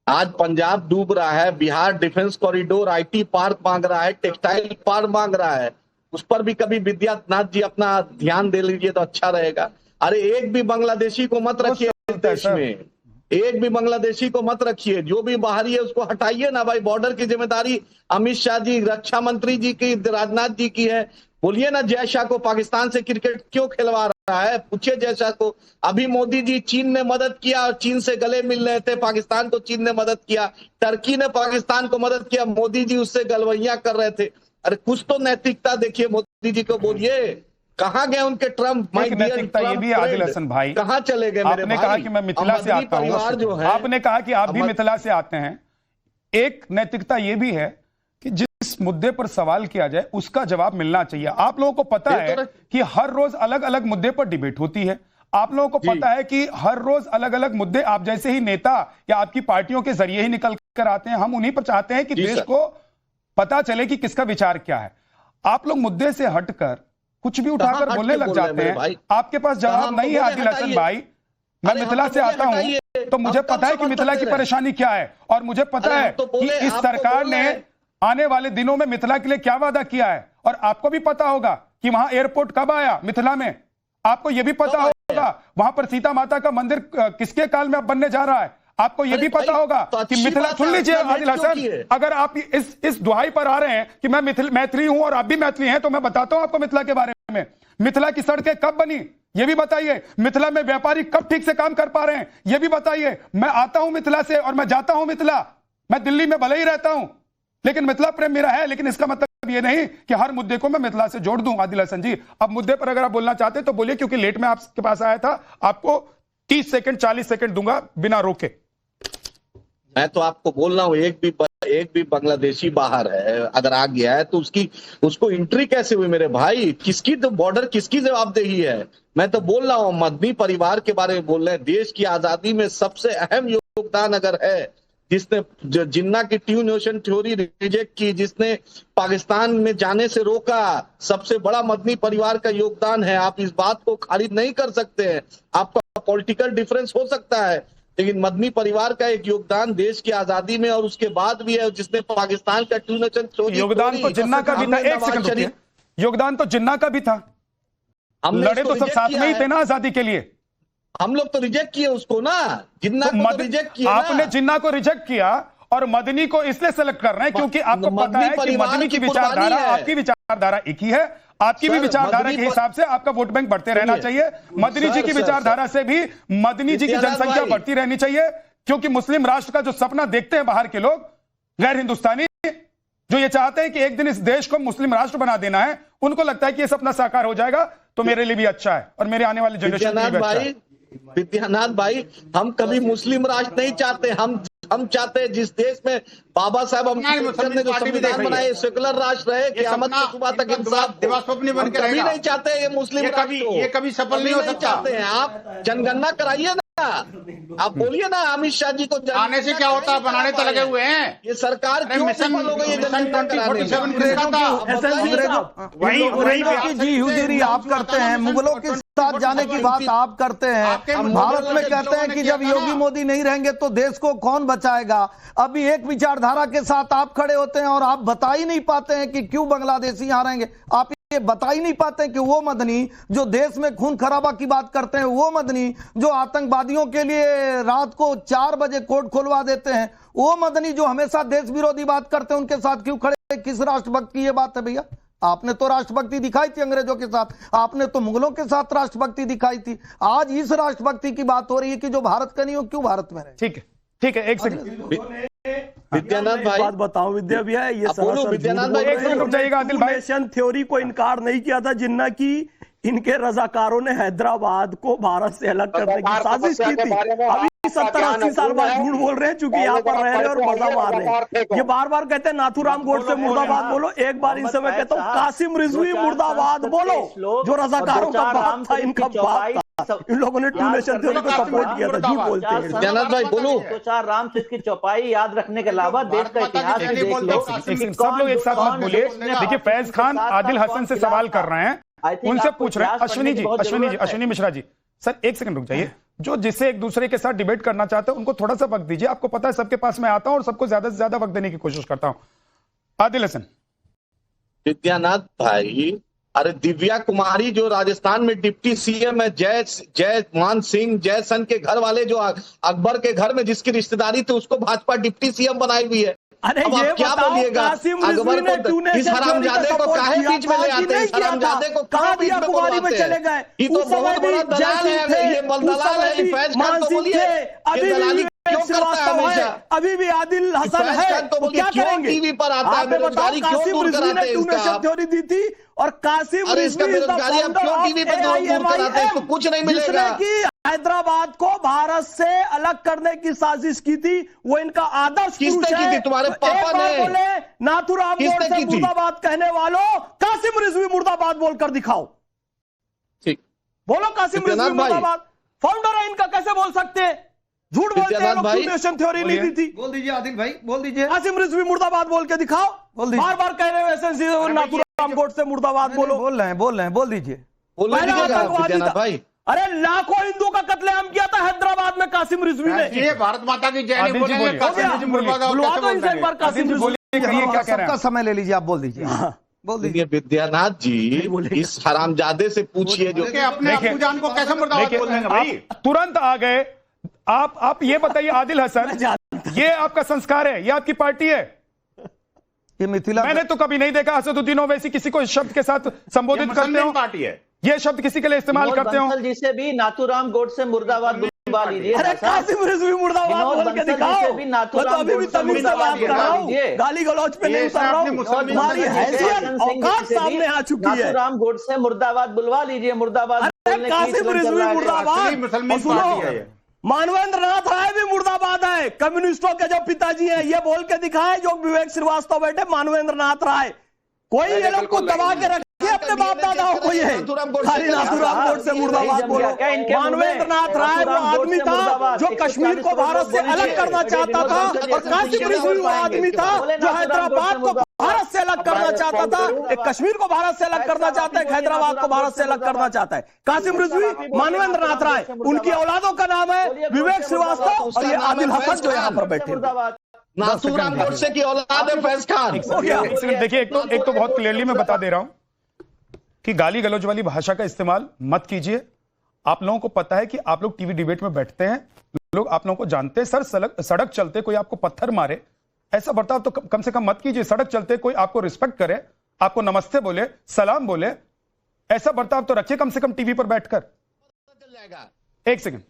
आज पंजाब डूब रहा है, Bihar defence corridor, IT park मांग रहा है, टेक्सटाइल पार्क मांग रहा है, उस पर भी कभी विद्यानाथ जी अपना ध्यान दे लीजिए तो अच्छा रहेगा। अरे एक भी बांग्लादेशी को मत रखिए देश में, एक भी बांग्लादेशी को मत रखिए, जो भी बाहरी है उसको हटाइए ना भाई। बॉर्डर की जिम्मेदारी अमित शाह जी, रक्षा मंत्री जी की, राजनाथ जी की है। बोलिए ना जय शाह को पाकिस्तान से क्रिकेट क्यों खिलवा रहा है, पूछिए जय शाह को। अभी मोदी जी चीन ने मदद किया और चीन से गले मिल रहे थे, पाकिस्तान को चीन ने मदद किया, टर्की ने पाकिस्तान को मदद किया, मोदी जी उससे गलवैया कर रहे थे। अरे कुछ तो नैतिकता देखिए मोदी जी को, बोलिए कहाँ गए उनके ट्रम्प? नैतिकता ये भी आदिल हसन भाई कहाँ चले गए? आपने कहा कि मैं मिथिला से आता हूँ, आपने कहा कि आप भी मिथिला से आते हैं। एक नैतिकता ये भी है कि जिस मुद्दे पर सवाल किया जाए उसका जवाब मिलना चाहिए। आप लोगों को पता है कि हर रोज अलग अलग मुद्दे पर डिबेट होती है। आप लोगों को पता है कि हर रोज अलग अलग मुद्दे आप जैसे ही नेता या आपकी पार्टियों के जरिए ही निकल कर आते हैं। हम उन्हीं पर चाहते हैं कि देश को पता चले कि किसका विचार क्या है। आप लोग मुद्दे से हटकर कुछ भी उठाकर बोलने लग जाते हैं। आपके पास जवाब नहीं है आदिल हसन भाई। मैं मिथिला से आता हूं तो मुझे पता है कि मिथिला की परेशानी क्या है, और मुझे पता है कि इस सरकार ने आने वाले दिनों में मिथिला के लिए क्या वादा किया है। और आपको भी पता होगा कि वहां एयरपोर्ट कब आया मिथिला में। आपको यह भी पता होगा वहां पर सीता माता का मंदिर किसके काल में अब बनने जा रहा है। आपको यह भी पता होगा कि मिथिला, सुन लीजिए आदिल हसन, अगर आप इस दुहाई पर आ रहे हैं कि मैं मैथिली हूं और आप भी मैथिली हैं, तो मैं बताता हूं आपको मिथिला के बारे में। मिथिला की सड़कें कब बनी ये भी बताइए। मिथिला में व्यापारी कब ठीक से काम कर पा रहे हैं ये भी बताइए। मैं आता हूं मिथिला से और मैं जाता हूं मिथिला। मैं दिल्ली में भले ही रहता हूं लेकिन मिथिला प्रेम मेरा है, लेकिन इसका मतलब ये नहीं कि हर मुद्दे को मैं मिथिला से जोड़ दूं। आदिल हसन जी, अब मुद्दे पर अगर आप बोलना चाहते तो बोलिए, क्योंकि लेट में आपके पास आया था, आपको 30 सेकंड 40 सेकंड दूंगा बिना रोके। मैं तो आपको बोल रहा हूँ, एक भी बांग्लादेशी बाहर है, अगर आ गया है तो उसको एंट्री कैसे हुई मेरे भाई? किसकी तो बॉर्डर किसकी जवाबदेही है? मैं तो बोल रहा हूँ मदनी परिवार के बारे में बोल रहे हैं। देश की आजादी में सबसे अहम योगदान अगर है, जिसने जिन्ना की ट्रू नेशन थ्योरी रिजेक्ट की, जिसने पाकिस्तान में जाने से रोका, सबसे बड़ा मदनी परिवार का योगदान है। आप इस बात को खारिज नहीं कर सकते हैं। आपका पॉलिटिकल डिफरेंस हो सकता है, लेकिन मदनी परिवार का एक योगदान देश की आजादी में और उसके बाद भी है, जिसने पाकिस्तान का ट्रू नेशन थ्योरी। योगदान तो जिन्ना का भी था। एक सेकंड रुकिए, योगदान तो जिन्ना का भी था। लड़े तो सब साथ में ही थे ना आजादी के लिए। हम लोग तो रिजेक्ट किए उसको ना, जिन्ना को रिजेक्ट किया। आपने जिन्ना को रिजेक्ट किया और मदनी को इसलिए सेलेक्ट कर रहे हैं क्योंकि आपको पता है कि मदनी की विचारधारा, आपकी विचारधारा एक ही है। आपकी भी विचारधारा के हिसाब से आपका वोट बैंक बढ़ते रहना चाहिए। मदनी जी की विचारधारा से भी मदनी जी की जनसंख्या बढ़ती रहनी चाहिए, क्योंकि मुस्लिम राष्ट्र का जो सपना देखते हैं बाहर के लोग, गैर हिंदुस्तानी जो ये चाहते हैं कि एक दिन इस देश को मुस्लिम राष्ट्र बना देना है, उनको लगता है कि ये सपना साकार हो जाएगा तो मेरे लिए भी अच्छा है और मेरे आने वाले जनरेशन के लिए भी अच्छा है। विद्यानाथ भाई, हम कभी मुस्लिम राष्ट्र नहीं चाहते। हम चाहते हैं जिस देश में बाबा साहब अम्बेडकर ने जो संविधान बनाए, सेकुलर राष्ट्र रहे, क़यामत की सुबह तक इंसाफ स्वप्न बन के कभी नहीं चाहते ये मुस्लिम राष्ट्र, ये कभी सफल नहीं हो सकता। चाहते हैं। आप जनगणना कराइए ना, आप बोलिए ना अमित शाह जी को आने से क्या होता है, बनाने तो लगे हुए हैं। ये सरकार क्यों सफल हो गई? जी हुजूरी आप करते हैं, मुगलों के साथ जाने की बात आप करते हैं। भारत में कहते हैं कि जब योगी मोदी नहीं रहेंगे तो देश को कौन बचाएगा। अभी एक विचारधारा के साथ आप खड़े होते हैं और आप बता ही नहीं पाते हैं कि क्यों बांग्लादेशी यहाँ रहेंगे। आप ये बता ही नहीं पाते हैं कि वो मदनी जो देश में खून खराबा की बात करते हैं, वो मदनी जो आतंकवादियों के लिए रात को 4 बजे कोर्ट खोलवा देते हैं, वो मदनी जो हमेशा देश विरोधी बात करते हैं, उनके साथ क्यों खड़े? किस राष्ट्रभक्त की ये बात है भैया? आपने तो राष्ट्रभक्ति दिखाई थी अंग्रेजों के साथ, आपने तो मुगलों के साथ राष्ट्रभक्ति दिखाई थी। आज इस राष्ट्रभक्ति की बात हो रही है कि जो भारत का नहीं हो, क्यों भारत में रहे? ठीक है एक सेकंड विद्यानाथ भाई, बात बताऊं विद्या भैया, ये विद्यानाथ भाई एक सेकंड रुक जाइएगा आदिल भाई। नेशन थ्योरी को इनकार नहीं किया था जिन्ना की इनके रजाकारों ने हैदराबाद को भारत से अलग करने की साजिश की थी। अभी 70-80 साल बाद झूठ बोल रहे हैं, चूंकि यहाँ पर रह रहे और मजा मार रहे हैं। ये बार बार कहते हैं नाथूराम गोडसे मुर्दाबाद बोलो। एक बार इनसे मैं कहता हूँ कासिम रिजवी मुर्दाबाद बोलो, जो रजाकारों का बाप था, इनका बाप था। इन लोगों ने टू नेशन थ्योरी को सपोर्ट किया था। झूठ बोलते हैं। जनाब भाई बोलो, तो 4 रामचरित की चौपाई याद रखने के अलावा देश का इतिहास भी देख लो। सब लोग एक साथ मत बोलिए। देखिए फैज खान आदिल हसन से सवाल कर रहे हैं, उनसे पूछ रहे हैं। अश्विनी मिश्रा जी, सर एक सेकंड रुक जाइए। जो जिससे एक दूसरे के साथ डिबेट करना चाहते हैं उनको थोड़ा सा वक्त दीजिए। आपको पता है सबके पास मैं आता हूं और सबको ज्यादा से ज्यादा वक्त देने की कोशिश करता हूं। आदिल हसन। विद्यानाथ भाई, अरे दिव्या कुमारी जो राजस्थान में डिप्टी सीएम है, जय मान सिंह जयसन के घर वाले, जो अकबर के घर में जिसकी रिश्तेदारी थी, उसको भाजपा डिप्टी सीएम बनाई हुई है। अरे अब आप क्या बोलिएगा? अकबर को, इस हरामजादे को काहे बीच में ले आते हैं? इस हरामजादे को कहां बीच में बुलवाते हैं? ये तो बहुत बड़ा दलाल है, ये दलाल है। फैज खान तो बोलिए, ये दलाली क्यों करता है हमेशा? अभी भी आदिल हसन है, तो क्या करेंगे? टीवी पर आता है, बेरोजगारी क्यों दूर कराते हैं इसका? थ्योरी दी थी और कासिम इसका बेरोजगारी आप क्यों टीवी पर दूर कराते हैं? इसको कुछ नहीं मिलेगा। हैदराबाद को भारत से अलग करने की साजिश की थी, वो इनका आदर्श किसने की थी? तुम्हारे पापा ने। बोले नाथूराम गोडसे मुर्दाबाद कहने वालों, कासिम रिजवी मुर्दाबाद बोलकर दिखाओ। ठीक, बोलो कासिम रिजवी मुर्दाबाद। फाउंडर है इनका, कैसे बोल सकते हैं? झूठ बोलते हैं लोग। टू नेशन थ्योरी नहीं दी थी। बोल दीजिए आदिल भाई, बोल दीजिए। कासिम रिजवी मुर्दाबाद बोल के दिखाओ। बार बार कह रहे हो एसएनसी नाथूराम गोडसे मुर्दाबाद बोलो। बोल रहे हैं, बोल दीजिए। भाई, अरे लाखों हिंदू का कत्लेआम किया था हैदराबाद में कासिम रिजवी ने। ये भारत माता की जय नहीं बोलेंगे, बुलवा दो इनसे एक बार कासिम रिजवी। सबका समय ले लीजिए, आप बोल दीजिए। बोल दीजिए। विद्यानाथ जी, इस हरामजादे से पूछिए जो अपने अब्बू जान को कैसे मुर्दाबाद बोल देंगे भाई? तुरंत आ गए आप ये बताइए आदिल हसन, ये आपका संस्कार है, ये आपकी पार्टी है? ये मिथिला, मैंने तो कभी नहीं देखा असदुद्दीन ओवैसी किसी को इस शब्द के साथ संबोधित करते हो। पार्टी है ये शब्द किसी के लिए इस्तेमाल करते हो? जी से भी नाथूराम गोडसे मुर्दाबाद बुलवा लीजिए। अरे कासिम रिजवी मुर्दाबाद बोल के दिखाओ। मैं तो अभी भी तमीज से बात कर रहा हूँ, गाली गलौज पे नहीं उतर रहा हूँ। तुम्हारी हैसियत औकात सामने आ चुकी है। नाथूराम गोडसे मुर्दाबाद बुलवा लीजिए। मुर्दाबाद कासिम रिजवी मुर्दाबाद। मुसलमान सुनो, पार्टी है ये। मानवेंद्र नाथ राय भी मुर्दाबाद है। कम्युनिस्टों के जो पिताजी हैं, ये बोल के दिखाए जो विवेक श्रीवास्तव बैठे, मानवेंद्र नाथ राय। कोई ये लोग को दबा के रखे अपने बाप दादाओं को, ये खाली नाथूराम गोडसे मुर्दाबाद बोलो। मानवेंद्र नाथ राय वो आदमी था जो कश्मीर को भारत से अलग करना चाहता था, और कासिम रिजवी वो आदमी था जो हैदराबाद को भारत से अलग करना चाहता था। एक कश्मीर को भारत से अलग करना चाहता है, हैदराबाद को भारत से अलग करना चाहता है। कासिम रिजवी, मानवेंद्र नाथ राय, उनकी औलादों का नाम है विवेक श्रीवास्तव और ये आदिल हसन जो यहाँ पर बैठे। नाथूराम गोडसे की औलाद है फैज खान। देखिए, एक तो बहुत क्लियरली मैं बता दे रहा हूं कि गाली गलौज वाली भाषा का इस्तेमाल मत कीजिए। आप लोगों को पता है कि आप लोग टीवी डिबेट में बैठते हैं, लोग आप लोगों को जानते हैं। सड़क चलते कोई आपको पत्थर मारे, ऐसा बर्ताव तो कम से कम मत कीजिए। सड़क चलते कोई आपको रिस्पेक्ट करे, आपको नमस्ते बोले, सलाम बोले, ऐसा बर्ताव तो रखिए कम से कम टीवी पर बैठकर। एक सेकंड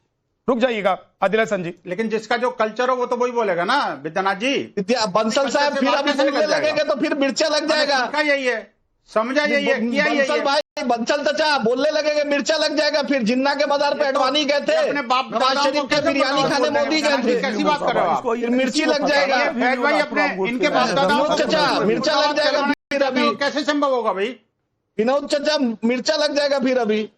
रुक जाइएगा आदिल हसन जी। लेकिन जिसका जो कल्चर हो वो तो वही बोलेगा ना विद्यानाथ जी। बंसल साहब फिर अभी बोलने लगेंगे तो फिर मिर्चा लग जाएगा। यही है, समझा यही है, किया यही है। भाई बंसल चाचा बोलने लगेंगे मिर्चा लग जाएगा। फिर जिन्ना के मदार पे अडवाणी गए थे, अपने बाप नवाज शरीफ के बिरयानी खाने मोदी गए थे, कैसी बात कर रहे हो आप? फिर मिर्ची लग जाएगा। फैज भाई अपने इनके बाप दादाओं को चाचा मिर्चा लग जाएगा फिर अभी। कैसे संभव होगा भाई? विनोद चाचा मिर्चा लग जाएगा फिर अभी।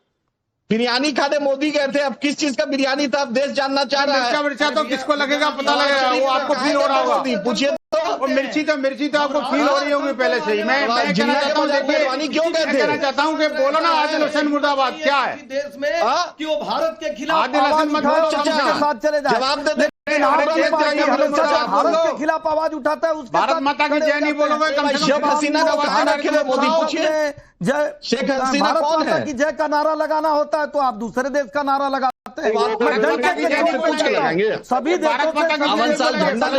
बिरयानी खाने मोदी गए थे, अब किस चीज का बिरयानी था अब देश जानना चाह रहा है। मिर्चा तो किसको लगेगा पता लगेगा, वो आपको फील हो रहा होगा। पूछिए तो मिर्ची तो आपको फील हो रही होगी पहले से ही। मैं कहना चाहता हूँ, देखिए क्यों कहते कहना चाहता हूँ कि बोलो ना आदिल हसन मुर्दाबाद क्या है देश में कि वो भारत के खिलाफ आदिल हसन मत बोलो, साथ चले जाए। जवाब दे भारत के खिलाफ आवाज उठाता है, उसके भारत माता की जय नहीं बोलोगे कम से कम। शेख हसीना का बहाना क्यों मोदी पूछिए। जय शेख हसीना भारत कौन माता है? की जय का नारा लगाना होता है तो आप दूसरे देश का नारा लगाते हैं। सभी देशों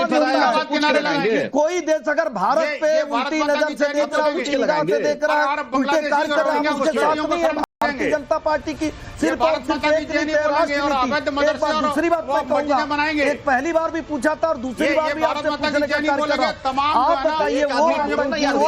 से कोई देश अगर भारत पे उल्टी नजर से देख रहा है, उल्टी निगाह से देख रहा है, उल्टे कार्य कर रहा है, उसके साथ नहीं है। भारतीय जनता पार्टी की सिर्फ और सिर्फ एक नीति है, राष्ट्रनीति। एक बात दूसरी बात मैं कहूंगा, एक पहली बार भी पूछा था और दूसरी बार भी आपसे पूछने का कार्य कर रहा हूं। आप बताइए वो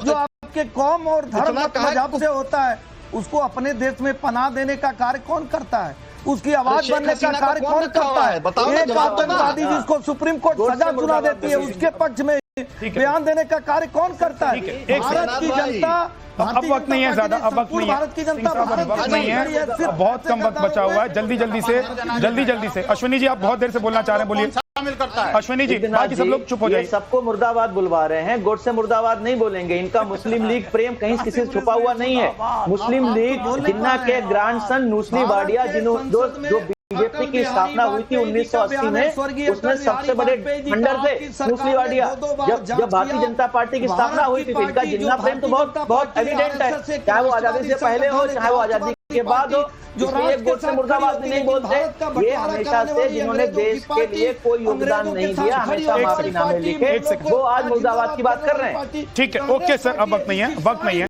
जो आपके कौम और धर्म मजहब से होता है, उसको अपने देश में पनाह देने का कार्य कौन करता है? उसकी आवाज बनने का कार्य कौन करता है? एक आतंकवादी जिसको सुप्रीम कोर्ट सजा सुना देती है, उसके पक्ष में बयान देने का कार्य कौन करता है? भारत की जनता, अब वक्त नहीं है ज्यादा, अब वक्त नहीं है, भारत की जनता वक्त नहीं है, अब बहुत कम वक्त बचा हुआ है। जल्दी से अश्विनी जी, आप बहुत देर से बोलना चाह रहे हैं, बोलिए। शामिल करता है अश्विनी जी, बाकी सब लोग चुप हो जाइए। सबको मुर्दाबाद बुलवा रहे हैं, गोडसे मुर्दाबाद नहीं बोलेंगे। इनका मुस्लिम लीग प्रेम कहीं किसी से छुपा हुआ नहीं है। मुस्लिम लीग जिन्ना के ग्रैंडसन नूसली वाडिया, जो बीजेपी की स्थापना हुई थी 1980 में, उसमें सबसे बड़े फंडर थे मूसली वाडिया। जब भारतीय जनता पार्टी की स्थापना हुई थी, इनका जिन्ना प्रेम तो बहुत एविडेंट है, चाहे वो आजादी से पहले हो चाहे वो आजादी के बाद हो। इसलिए गोडसे मुर्दाबाद नहीं बोलते। ये हमेशा से जिन्होंने देश के लिए कोई योगदान नहीं दिया, हमेशा माफीनामे लिखे, वो आज मुर्दाबाद की बात कर रहे हैं। ठीक है, ओके सर, अब वक्त नहीं है,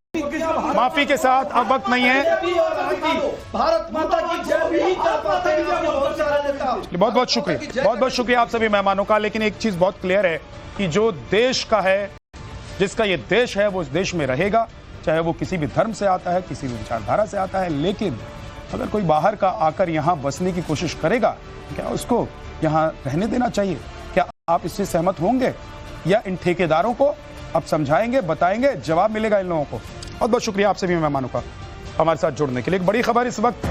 माफी के साथ अब वक्त नहीं है। भारत माता की जय भी कर पाते हैं। बहुत बहुत शुक्रिया आप सभी मेहमानों का। लेकिन एक चीज बहुत क्लियर है कि जो देश का है, जिसका ये देश है, वो इस देश में रहेगा, चाहे वो किसी भी धर्म से आता है, किसी भी विचारधारा से आता है। लेकिन अगर कोई बाहर का आकर यहाँ बसने की कोशिश करेगा, क्या उसको यहाँ रहने देना चाहिए? क्या आप इससे सहमत होंगे, या इन ठेकेदारों को अब समझाएंगे, बताएंगे, जवाब मिलेगा इन लोगों को? बहुत बहुत शुक्रिया आप सभी मेहमानों का हमारे साथ जुड़ने के लिए। एक बड़ी खबर इस वक्त